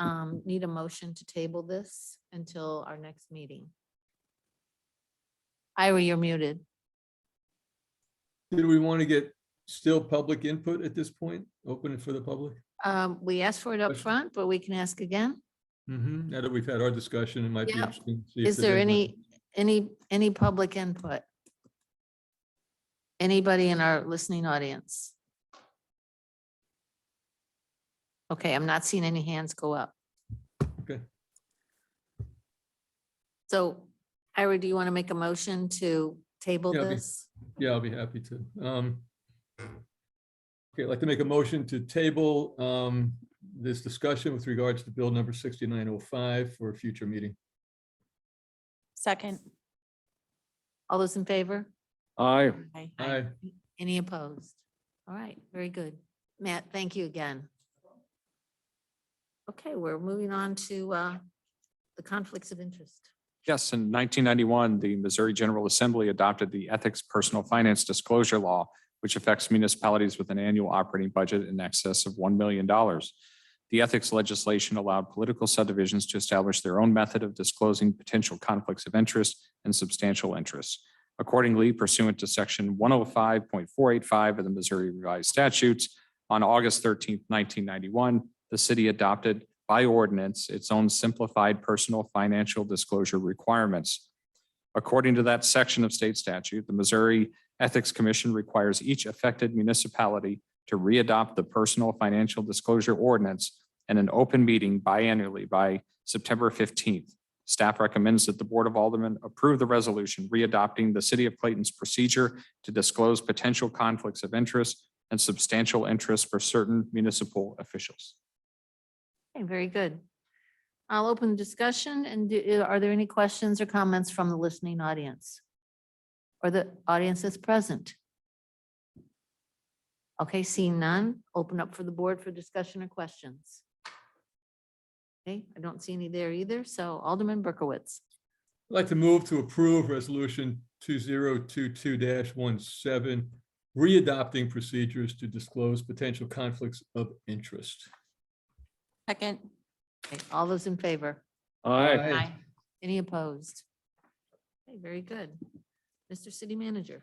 need a motion to table this until our next meeting. Ira, you're muted. Do we want to get still public input at this point? Open it for the public? We asked for it up Question. front, but we can ask again. Now that we've had our discussion, it might be Yeah. interesting. to see if Is there's there any public input? Anybody in our listening audience? Okay, I'm not seeing any hands go up. Okay. So Ira, do you want to make a motion to table Yeah, this? Yeah, I'll be happy to. Okay, I'd like to make a motion to table this discussion with regards to bill number 6905 for a future meeting. Second. All those in favor? Aye. Aye. Any opposed? All right, very good. Matt, thank you again. Okay, we're moving on to the conflicts of interest. Yes, in 1991, the Missouri General Assembly adopted the Ethics Personal Finance Disclosure Law, which affects municipalities with an annual operating budget in excess of $1 million. The ethics legislation allowed political subdivisions to establish their own method of disclosing potential conflicts of interest and substantial interests. Accordingly, pursuant to section 105.485 of the Missouri Revised Statutes, on August 13th, 1991, the city adopted by ordinance its own simplified personal financial disclosure requirements. According to that section of state statute, the Missouri Ethics Commission requires each affected municipality to readopt the personal financial disclosure ordinance in an open meeting biannually by September 15th. Staff recommends that the Board of Aldermen approve the resolution readopting the City of Clayton's procedure to disclose potential conflicts of interest and substantial interest for certain municipal officials. Okay, very good. I'll open the discussion, and are there any questions or comments from the listening audience? Or the audience that's present? Okay, seeing none, open up for the board for discussion or questions. Okay, I don't see any there either, so Alderman Berkowitz. like to move to approve resolution 2022-17, readopting procedures to disclose potential conflicts of interest. Second. Okay, all those in favor? Aye. Any opposed? Okay, very good. Mr. City Manager.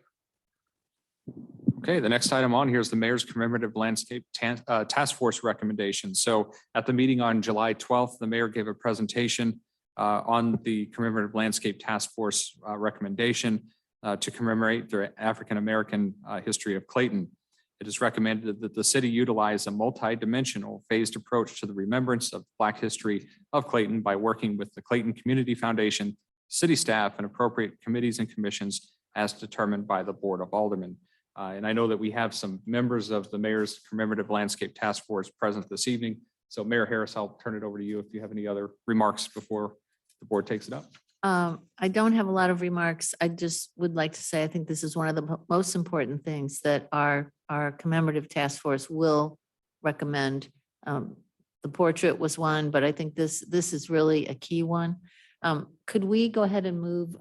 Okay, the next item on here is the Mayor's Commemorative Landscape Task Force recommendation. So at the meeting on July 12th, the mayor gave a presentation on the Commemorative Landscape Task Force recommendation to commemorate the African-American history of Clayton. It is recommended that the city utilize a multi-dimensional phased approach to the remembrance of Black history of Clayton by working with the Clayton Community Foundation, city staff, and appropriate committees and commissions as determined by the Board of Aldermen. And I know that we have some members of the Mayor's Commemorative Landscape Task Force present this evening. So Mayor Harris, I'll turn it over to you if you have any other remarks before the board takes it up. I don't have a lot of remarks. I just would like to say, I think this is one of the most important things that our commemorative task force will recommend. The portrait was one, but I think this is really a key one. Could we go ahead and move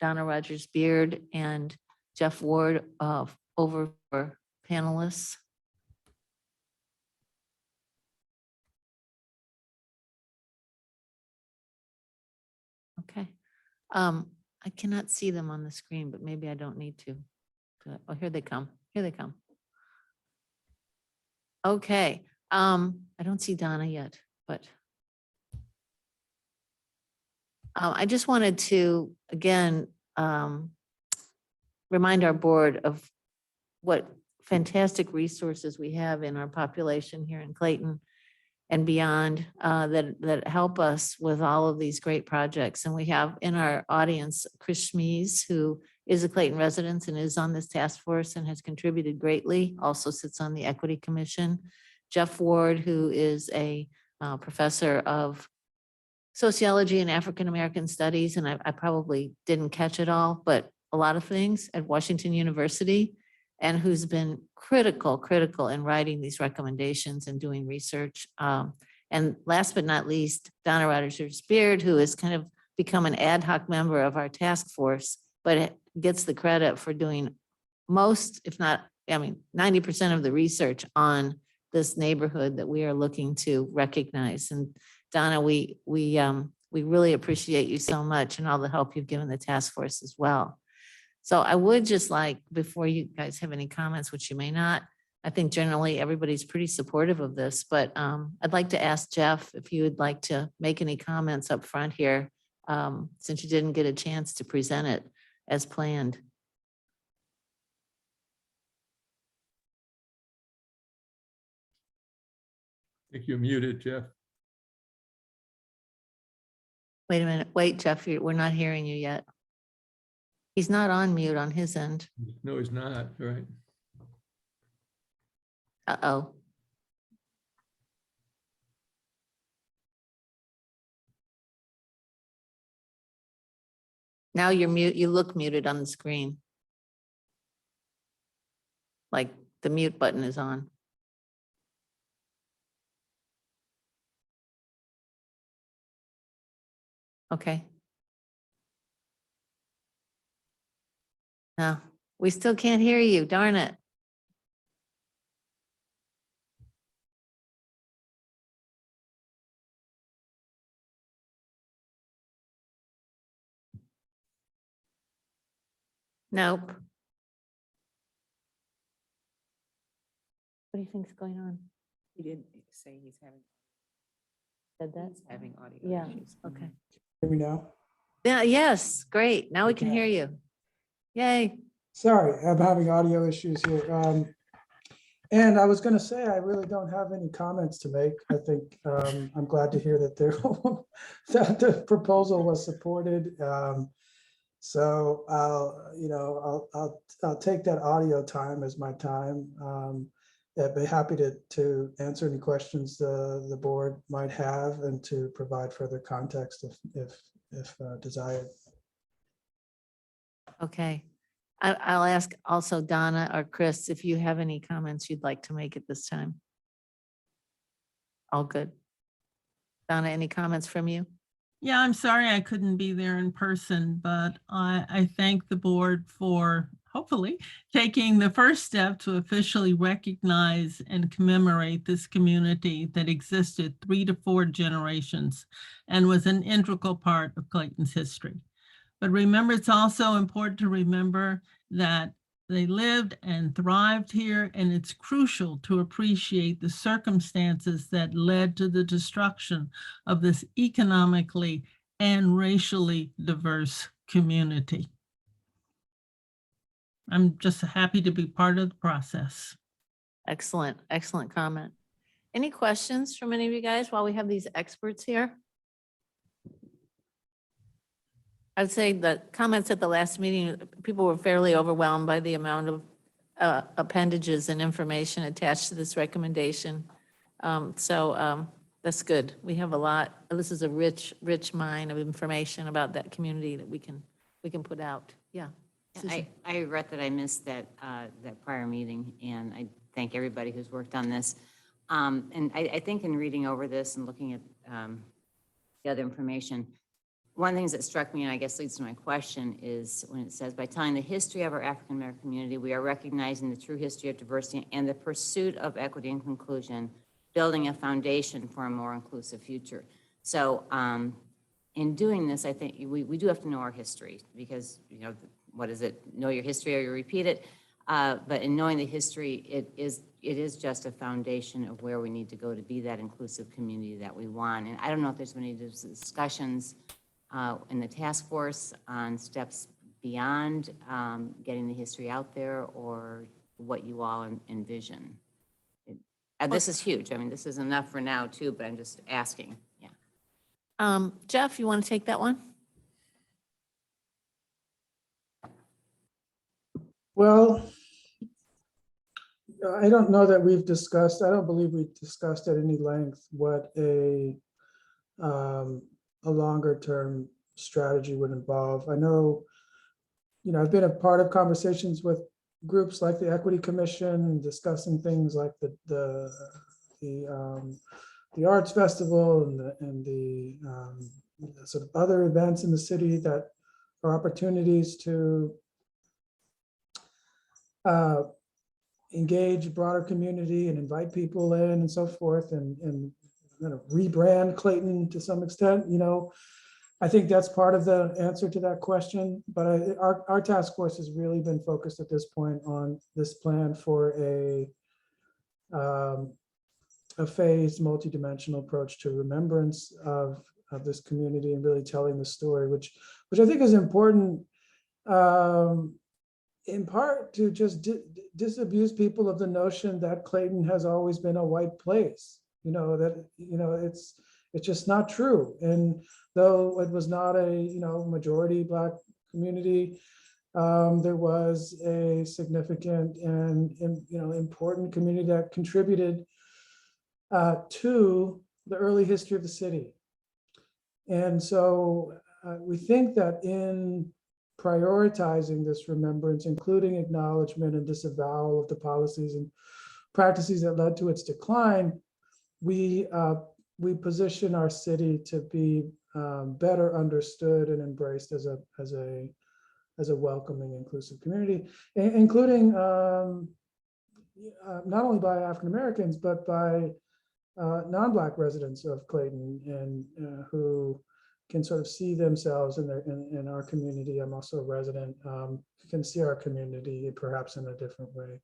Donna Rogers-Beard and Jeff Ward over for panelists? Okay. I cannot see them on the screen, but maybe I don't need to. Oh, here they come. Here they come. Okay. I don't see Donna yet, but I just wanted to, again, remind our board of what fantastic resources we have in our population here in Clayton and beyond that help us with all of these great projects. And we have in our audience, Chris Schmies, who is a Clayton resident and is on this task force and has contributed greatly, also sits on the Equity Commission. Jeff Ward, who is a professor of sociology and African-American studies, and I probably didn't catch it all, but a lot of things at Washington University, and who's been critical in writing these recommendations and doing research. And last but not least, Donna Rogers-Beard, who has kind of become an ad hoc member of our task force, but gets the credit for doing most, if not, 90% of the research on this neighborhood that we are looking to recognize. And Donna, we really appreciate you so much and all the help you've given the task force as well. So I would just like, before you guys have any comments, which you may not, I think generally everybody's pretty supportive of this, but I'd like to ask Jeff if you would like to make any comments up front here, since you didn't get a chance to present it as planned. I think you're muted, Jeff. Wait a minute. Wait, Jeff, we're not hearing you yet. He's not on mute on his end. No, he's not, right? Uh-oh. Now you're mute. You look muted on the screen. Like the mute button is on. Okay. No, we still can't hear you. Darn it. Nope. What do you think's going on? He didn't say he's having. Said that? Having audio Yeah, issues. okay. Hear me now? Yeah, yes, great. Now we can Okay. hear you. Yay. Sorry, I'm having audio issues here. And I was going to say, I really don't have any comments to make. I think I'm glad to hear that that the proposal was supported. So I'll take that audio time as my time. I'd be happy to answer any questions the board might have and to provide further context if desired. Okay. I'll ask also Donna or Chris if you have any comments you'd like to make at this time. All good. Donna, any comments from you? Yeah, I'm sorry I couldn't be there in person, but I thank the board for hopefully taking the first step to officially recognize and commemorate this community that existed 3 to 4 generations and was an integral part of Clayton's history. But remember, it's also important to remember that they lived and thrived here, and it's crucial to appreciate the circumstances that led to the destruction of this economically and racially diverse community. I'm just happy to be part of the process. Excellent, excellent comment. Any questions from any of you guys while we have these experts here? I'd say the comments at the last meeting, people were fairly overwhelmed by the amount of appendages and information attached to this recommendation. That's good. We have a lot. This is a rich mine of information about that community that we can put out. Yeah. Susan. I regret that I missed that prior meeting, and I thank everybody who's worked on this. And I think in reading over this and looking at the other information, one of the things that struck me, and I guess leads to my question, is when it says, by telling the history of our African-American community, we are recognizing the true history of diversity and the pursuit of equity and inclusion, building a foundation for a more inclusive future. So in doing this, I think we do have to know our history, because, you know, what is it? Know your history or you repeat it. But in knowing the history, it is just a foundation of where we need to go to be that inclusive community that we want. And I don't know if there's been any discussions in the task force on steps beyond getting the history out there, or what you all envision. This is huge. I mean, this is enough for now too, but I'm just asking. Yeah. Jeff, you want to take that one? Well, I don't know that we've discussed, I don't believe we've discussed at any length what a longer term strategy would involve. I know, you know, I've been a part of conversations with groups like the Equity Commission, discussing things like the Arts Festival and the sort of other events in the city that are opportunities to engage broader community and invite people in and so forth, and kind of rebrand Clayton to some extent. You know, I think that's part of the answer to that question, but our task force has really been focused at this point on this plan for a phased, multidimensional approach to remembrance of this community and really telling the story, which I think is important, in part to just disabuse people of the notion that Clayton has always been a white place. You know, that, you know, it's just not true. And though it was not a, you know, majority Black community, there was a significant and you know, important community that contributed to the early history of the city. And so we think that in prioritizing this remembrance, including acknowledgement and disavowal of the policies and practices that led to its decline, we position our city to be better understood and embraced as a welcoming, inclusive community, including not only by African Americans, but by non-Black residents of Clayton, and who can sort of see themselves in our community. I'm also a resident, can see our community perhaps in a different way.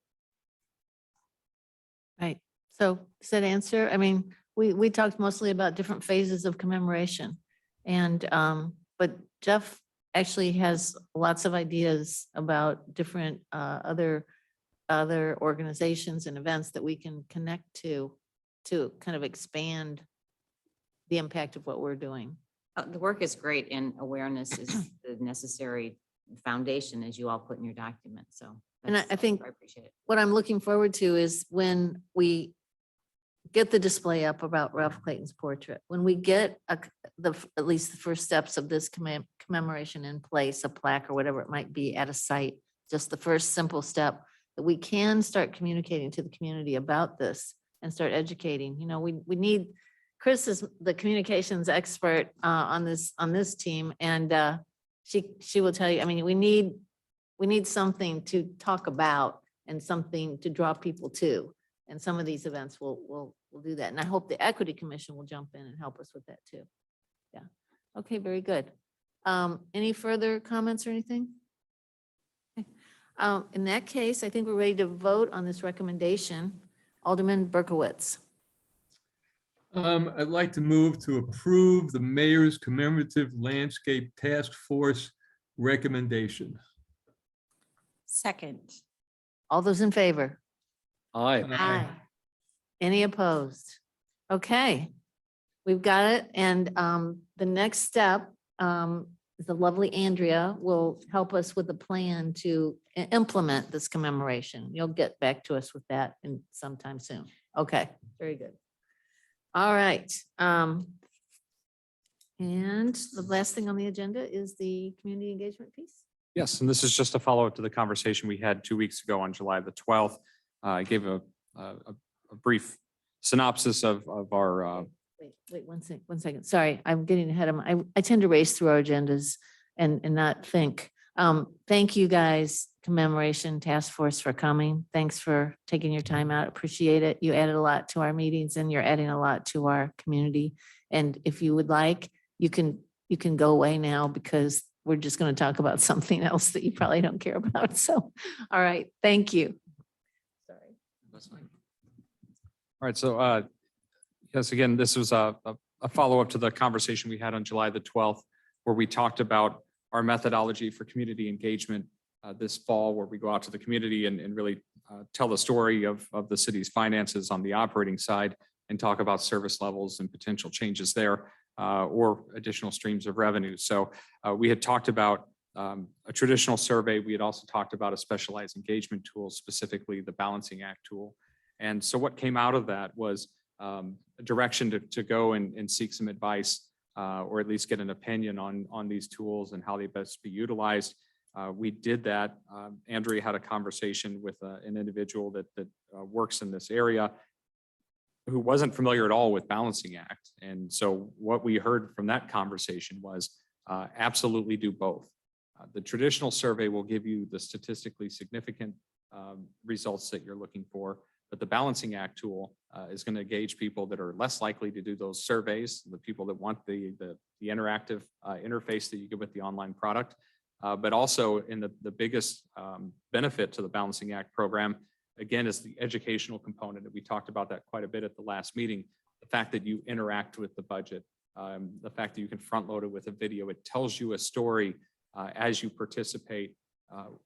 Right. So does that answer? I mean, we talked mostly about different phases of commemoration, and but Jeff actually has lots of ideas about different other organizations and events that we can connect to kind of expand the impact of what we're doing. The work is great, and awareness is the necessary foundation, as you all put in your document. So, And I think I appreciate it. what I'm looking forward to is when we get the display up about Ralph Clayton's portrait, when we get at least the first steps of this commemoration in place, a plaque or whatever it might be at a site, just the first simple step, that we can start communicating to the community about this and start educating. You know, we need Chris is the communications expert on this team, and she will tell you, I mean, we need something to talk about and something to draw people to. And some of these events will do that. And I hope the Equity Commission will jump in and help us with that too. Yeah. Okay, very good. Any further comments or anything? Okay. In that case, I think we're ready to vote on this recommendation. Alderman Berkowitz. I'd like to move to approve the mayor's commemorative landscape task force recommendation. Second. All those in favor? Aye. Aye. Any opposed? Okay, we've got it. And the next step is the lovely Andrea will help us with a plan to implement this commemoration. You'll get back to us with that in sometime soon. Okay, very good. All right. And the last thing on the agenda is the community engagement piece. Yes, and this is just a follow-up to the conversation we had 2 weeks ago on July the 12th. I gave a brief synopsis of our, Wait, one second. Sorry, I'm getting ahead of I tend to race through our agendas and not think. Thank you guys, Commemoration Task Force, for coming. Thanks for taking your time out. Appreciate it. You added a lot to our meetings and you're adding a lot to our community. And if you would like, you can go away now because we're just going to talk about something else that you probably don't care about. So, all right, thank you. Sorry. That's fine. All right, so yes, again, this was a follow-up to the conversation we had on July the 12th, where we talked about our methodology for community engagement this fall, where we go out to the community and really tell the story of the city's finances on the operating side and talk about service levels and potential changes there or additional streams of revenue. So we had talked about a traditional survey. We had also talked about a specialized engagement tool, specifically the Balancing Act tool. And so what came out of that was a direction to go and seek some advice or at least get an opinion on these tools and how they best be utilized. We did that. Andrea had a conversation with an individual that works in this area who wasn't familiar at all with Balancing Act. And so what we heard from that conversation was absolutely do both. The traditional survey will give you the statistically significant results that you're looking for, but the Balancing Act tool is going to gauge people that are less likely to do those surveys, the people that want the interactive interface that you get with the online product. But also in the biggest benefit to the Balancing Act program, again, is the educational component. And we talked about that quite a bit at the last meeting. The fact that you interact with the budget, the fact that you can front load it with a video, it tells you a story as you participate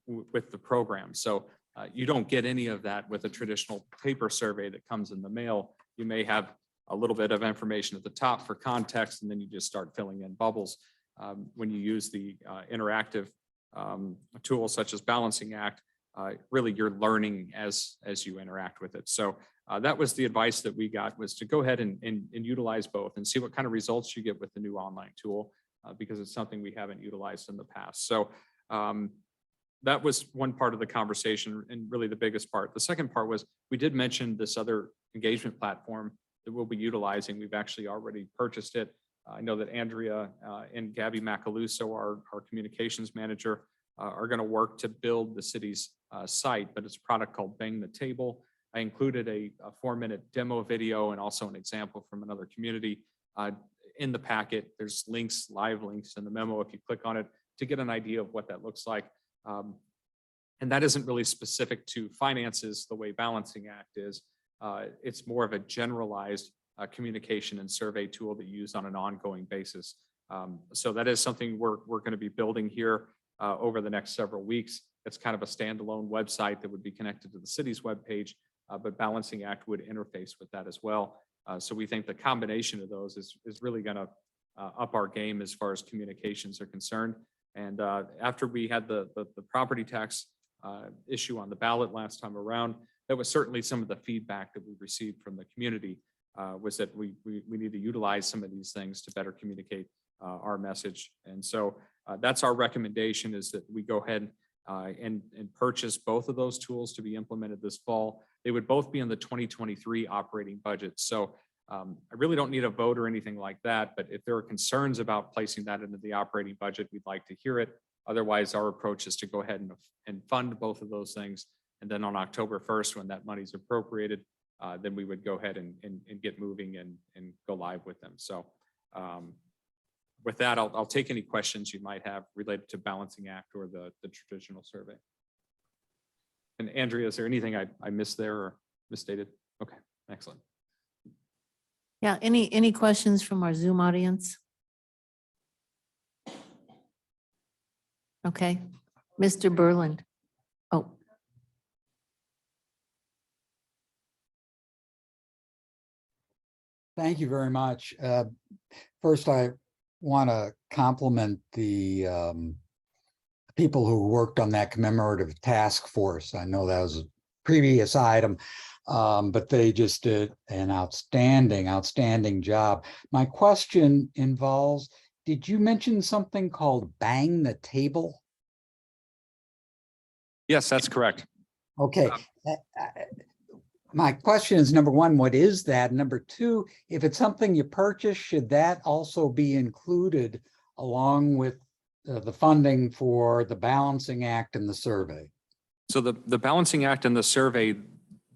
with the program. So you don't get any of that with a traditional paper survey that comes in the mail. You may have a little bit of information at the top for context, and then you just start filling in bubbles. When you use the interactive tools such as Balancing Act, really you're learning as you interact with it. So that was the advice that we got, was to go ahead and utilize both and see what kind of results you get with the new online tool, because it's something we haven't utilized in the past. So that was one part of the conversation and really the biggest part. The second part was we did mention this other engagement platform that we'll be utilizing. We've actually already purchased it. I know that Andrea and Gabby Macaluso, our communications manager, are going to work to build the city's site, but it's a product called Bang the Table. I included a 4-minute demo video and also an example from another community in the packet. There's links, live links in the memo if you click on it to get an idea of what that looks like. And that isn't really specific to finances the way Balancing Act is. It's more of a generalized communication and survey tool that you use on an ongoing basis. So that is something we're going to be building here over the next several weeks. It's kind of a standalone website that would be connected to the city's webpage, but Balancing Act would interface with that as well. So we think the combination of those is really going to up our game as far as communications are concerned. And after we had the property tax issue on the ballot last time around, that was certainly some of the feedback that we received from the community, was that we need to utilize some of these things to better communicate our message. And so that's our recommendation, is that we go ahead and purchase both of those tools to be implemented this fall. They would both be in the 2023 operating budget. So I really don't need a vote or anything like that, but if there are concerns about placing that into the operating budget, we'd like to hear it. Otherwise, our approach is to go ahead and fund both of those things. And then on October 1st, when that money's appropriated, then we would go ahead and get moving and go live with them. So with that, I'll take any questions you might have related to balancing act or the traditional survey. And Andrea, is there anything I missed there or misstated? Okay, excellent. Yeah, any questions from our Zoom audience? Okay, Mr. Berland. Oh, Thank you very much. First, I want to compliment the people who worked on that commemorative task force. I know that was a previous item, but they just did an outstanding job. My question involves, did you mention something called bang the table? Yes, that's correct. Okay. My question is, number one, what is that? Number two, if it's something you purchase, should that also be included along with the funding for the balancing act and the survey? So the balancing act and the survey,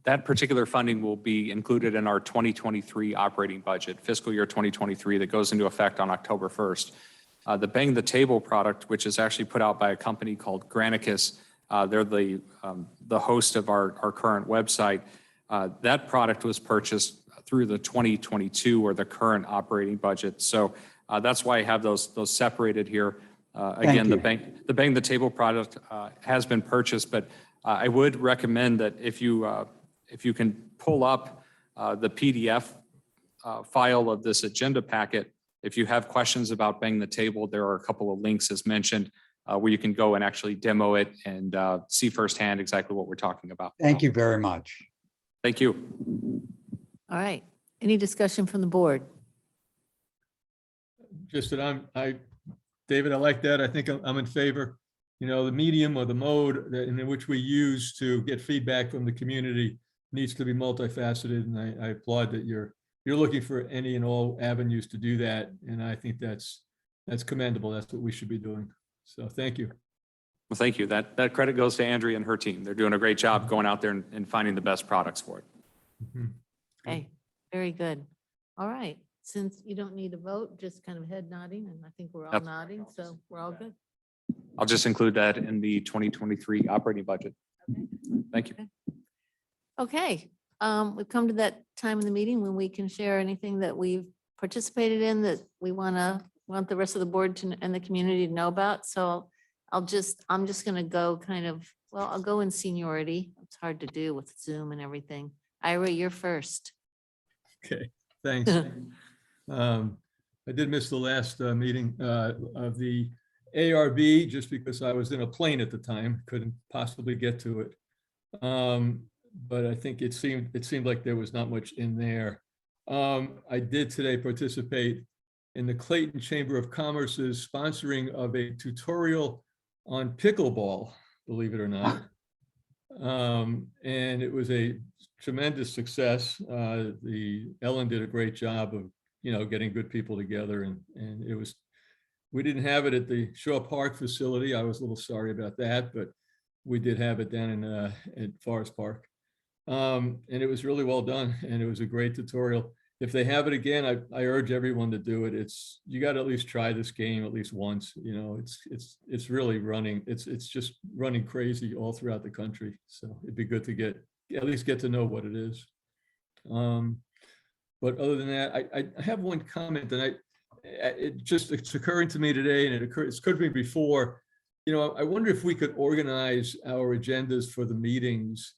that particular funding will be included in our 2023 operating budget, fiscal year 2023, that goes into effect on October 1st. The Bang the Table product, which is actually put out by a company called Granicus, they're the host of our current website. That product was purchased through the 2022 or the current operating budget. So that's why I have those separated here. Again, the Bang the Table product has been purchased, but I would recommend that if you can pull up the PDF file of this agenda packet, if you have questions about Bang the Table, there are a couple of links as mentioned where you can go and actually demo it and see firsthand exactly what we're talking about. Thank you very much. Thank you. all right. Any discussion from the board? Just that David, I like that. I think I'm in favor. You know, the medium or the mode in which we use to get feedback from the community needs to be multifaceted. And I applaud that you're looking for any and all avenues to do that. And I think that's commendable. That's what we should be doing. So thank you. Well, thank you. That credit goes to Andrea and her team. They're doing a great job going out there and finding the best products for it. Okay, very good. All right, since you don't need a vote, just kind of head nodding, and I think we're all Yep. nodding, so we're all good. I'll just include that in the 2023 operating budget. Thank you. Okay, we've come to that time in the meeting when we can share anything that we've participated in that we want the rest of the board and the community to know about. So I'm just going to go I'll go in seniority. It's hard to do with Zoom and everything. Ira, you're first. Okay, thanks. I did miss the last meeting of the ARB just because I was in a plane at the time, couldn't possibly get to it. But I think it seemed like there was not much in there. I did today participate in the Clayton Chamber of Commerce's sponsoring of a tutorial on pickleball, believe it or not. And it was a tremendous success. Ellen did a great job of, getting good people together, and we didn't have it at the Shaw Park facility. I was a little sorry about that, but we did have it down in Forest Park. And it was really well done, and it was a great tutorial. If they have it again, I urge everyone to do it. You got to at least try this game at least once. It's really running. It's just running crazy all throughout the country. So it'd be good to at least get to know what it is. But other than that, I have one comment, and it's occurring to me today, and it's occurred to me before. I wonder if we could organize our agendas for the meetings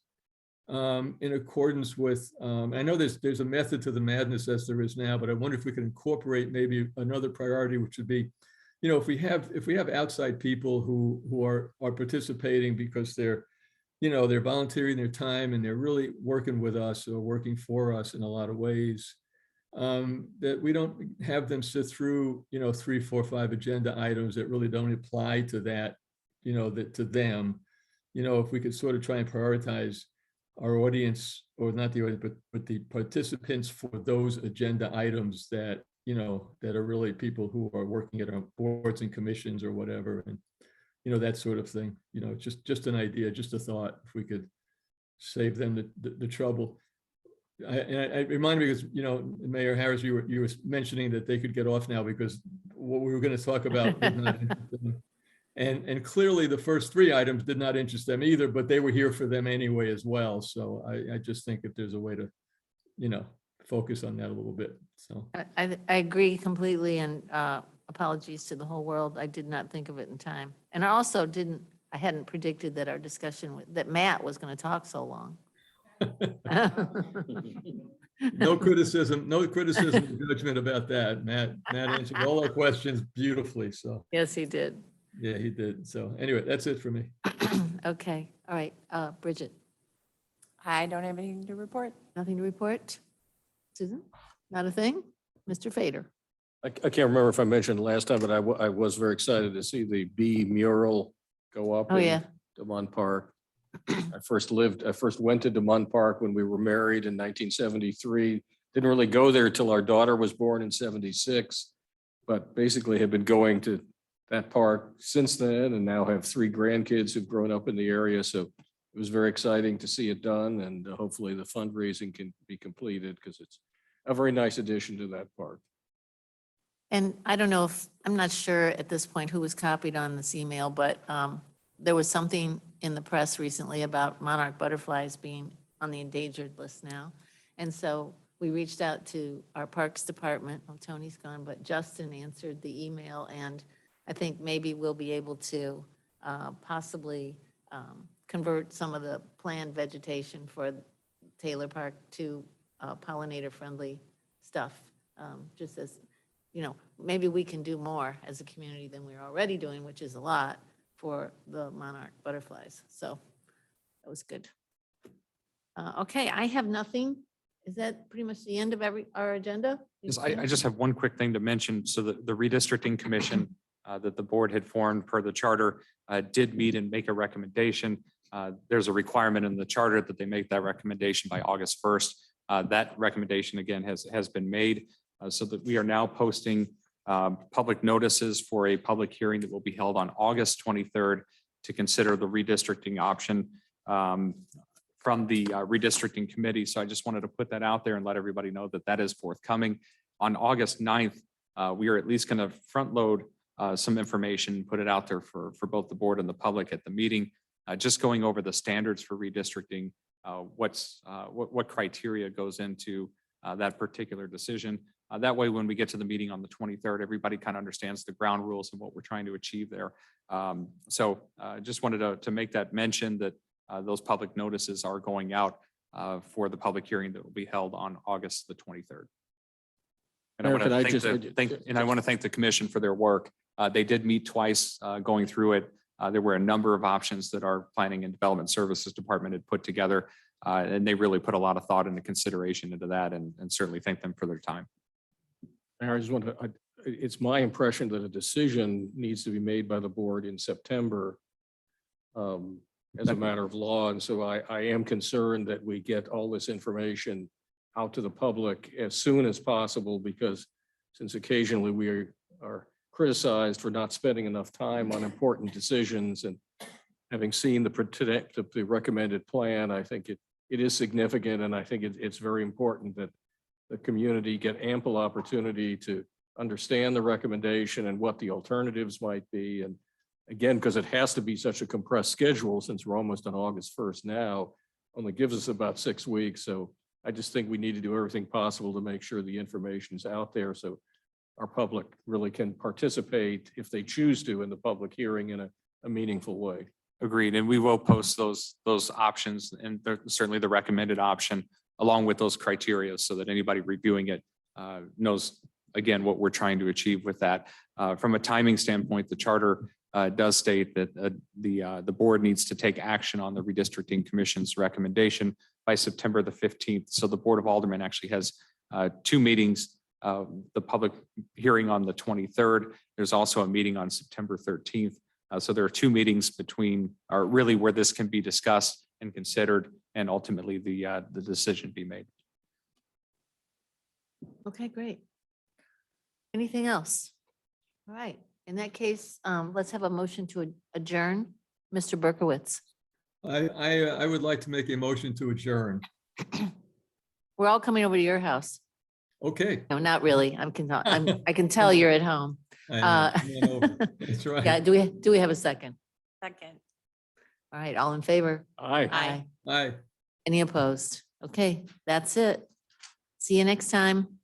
in accordance with, I know there's a method to the madness as there is now, but I wonder if we could incorporate maybe another priority, which would be, if we have outside people who are participating because they're volunteering their time and they're really working with us or working for us in a lot of ways, that we don't have them sit through, 3, 4, 5 agenda items that really don't apply to that, to them. If we could sort of try and prioritize our audience, or not the audience, but the participants for those agenda items that, you know, that are really people who are working at our boards and commissions or whatever, and, you know, that sort of thing. You know, just an idea, just a thought, if we could save them the trouble. I remind me, because, you know, Mayor Harris, you were mentioning that they could get off now because what we were going to talk about did not interest them. And clearly the first three items did not interest them either, but they were here for them anyway as well. So I just think if there's a way to, you know, focus on that a little bit. So I agree completely, and apologies to the whole world. I did not think of it in time. And I also I hadn't predicted that our discussion, that Matt was going to talk so long. no criticism, or judgment about that. Matt answered all our questions beautifully. So Yes, he did. yeah, he did. So anyway, that's it for me. Okay, all right. Bridget, I don't have anything to report. nothing to report? Susan, not a thing? Mr. Fader? I can't remember if I mentioned last time, but I was very excited to see the bee mural go up. Oh, in yeah. Demont Park. I first went to Demont Park when we were married in 1973. Didn't really go there till our daughter was born in 76, but basically have been going to that park since then, and now have 3 grandkids who've grown up in the area. So it was very exciting to see it done, and hopefully the fundraising can be completed, because it's a very nice addition to that park. And I don't know if, I'm not sure at this point who was copied on this email, but there was something in the press recently about monarch butterflies being on the endangered list now. And so we reached out to our Parks Department. Oh, Tony's gone, but Justin answered the email, and I think maybe we'll be able to possibly convert some of the planned vegetation for Taylor Park to pollinator-friendly stuff, just as, you know, maybe we can do more as a community than we're already doing, which is a lot for the monarch butterflies. So that was good. Okay, I have nothing. Is that pretty much the end of our agenda? Yes, I just have one quick thing to mention. So the Redistricting Commission that the board had formed per the charter did meet and make a recommendation. There's a requirement in the charter that they make that recommendation by August 1st. That recommendation, again, has been made, so that we are now posting public notices for a public hearing that will be held on August 23rd to consider the redistricting option from the Redistricting Committee. So I just wanted to put that out there and let everybody know that that is forthcoming. On August 9th, we are at least going to front load some information, put it out there for both the board and the public at the meeting, just going over the standards for redistricting, what criteria goes into that particular decision. That way, when we get to the meeting on the 23rd, everybody kind of understands the ground rules and what we're trying to achieve there. So just wanted to make that mention that those public notices are going out for the public hearing that will be held on August the 23rd. And I want to thank the commission for their work. They did meet twice going through it. There were a number of options that our Planning and Development Services Department had put together, and they really put a lot of thought and consideration into that, and certainly thank them for their time. I just want to, it's my impression that a decision needs to be made by the board in September as a matter of law. And so I am concerned that we get all this information out to the public as soon as possible, because since occasionally we are criticized for not spending enough time on important decisions, and having seen the recommended plan, I think it is significant, and I think it's very important that the community get ample opportunity to understand the recommendation and what the alternatives might be. And again, because it has to be such a compressed schedule, since we're almost on August 1st now, only gives us about 6 weeks. So I just think we need to do everything possible to make sure the information is out there, so our public really can participate, if they choose to, in the public hearing in a meaningful way. Agreed. And we will post those options, and certainly the recommended option along with those criteria, so that anybody reviewing it knows, again, what we're trying to achieve with that. From a timing standpoint, the charter does state that the board needs to take action on the Redistricting Commission's recommendation by September the 15th. So the Board of Aldermen actually has 2 meetings, the public hearing on the 23rd. There's also a meeting on September 13th. So there are 2 meetings between, or really, where this can be discussed and considered. and ultimately the decision be made. Okay, great. Anything else? All right, in that case, let's have a motion to adjourn. Mr. Berkowitz, I would like to make a motion to adjourn. we're all coming over to your house. Okay. No, not really. I can tell you're at home. I know. Come on over. That's right. Yeah, do we have a second? Second. All right, all in favor? Aye. Aye. Aye. Any opposed? Okay, that's it. See you next time.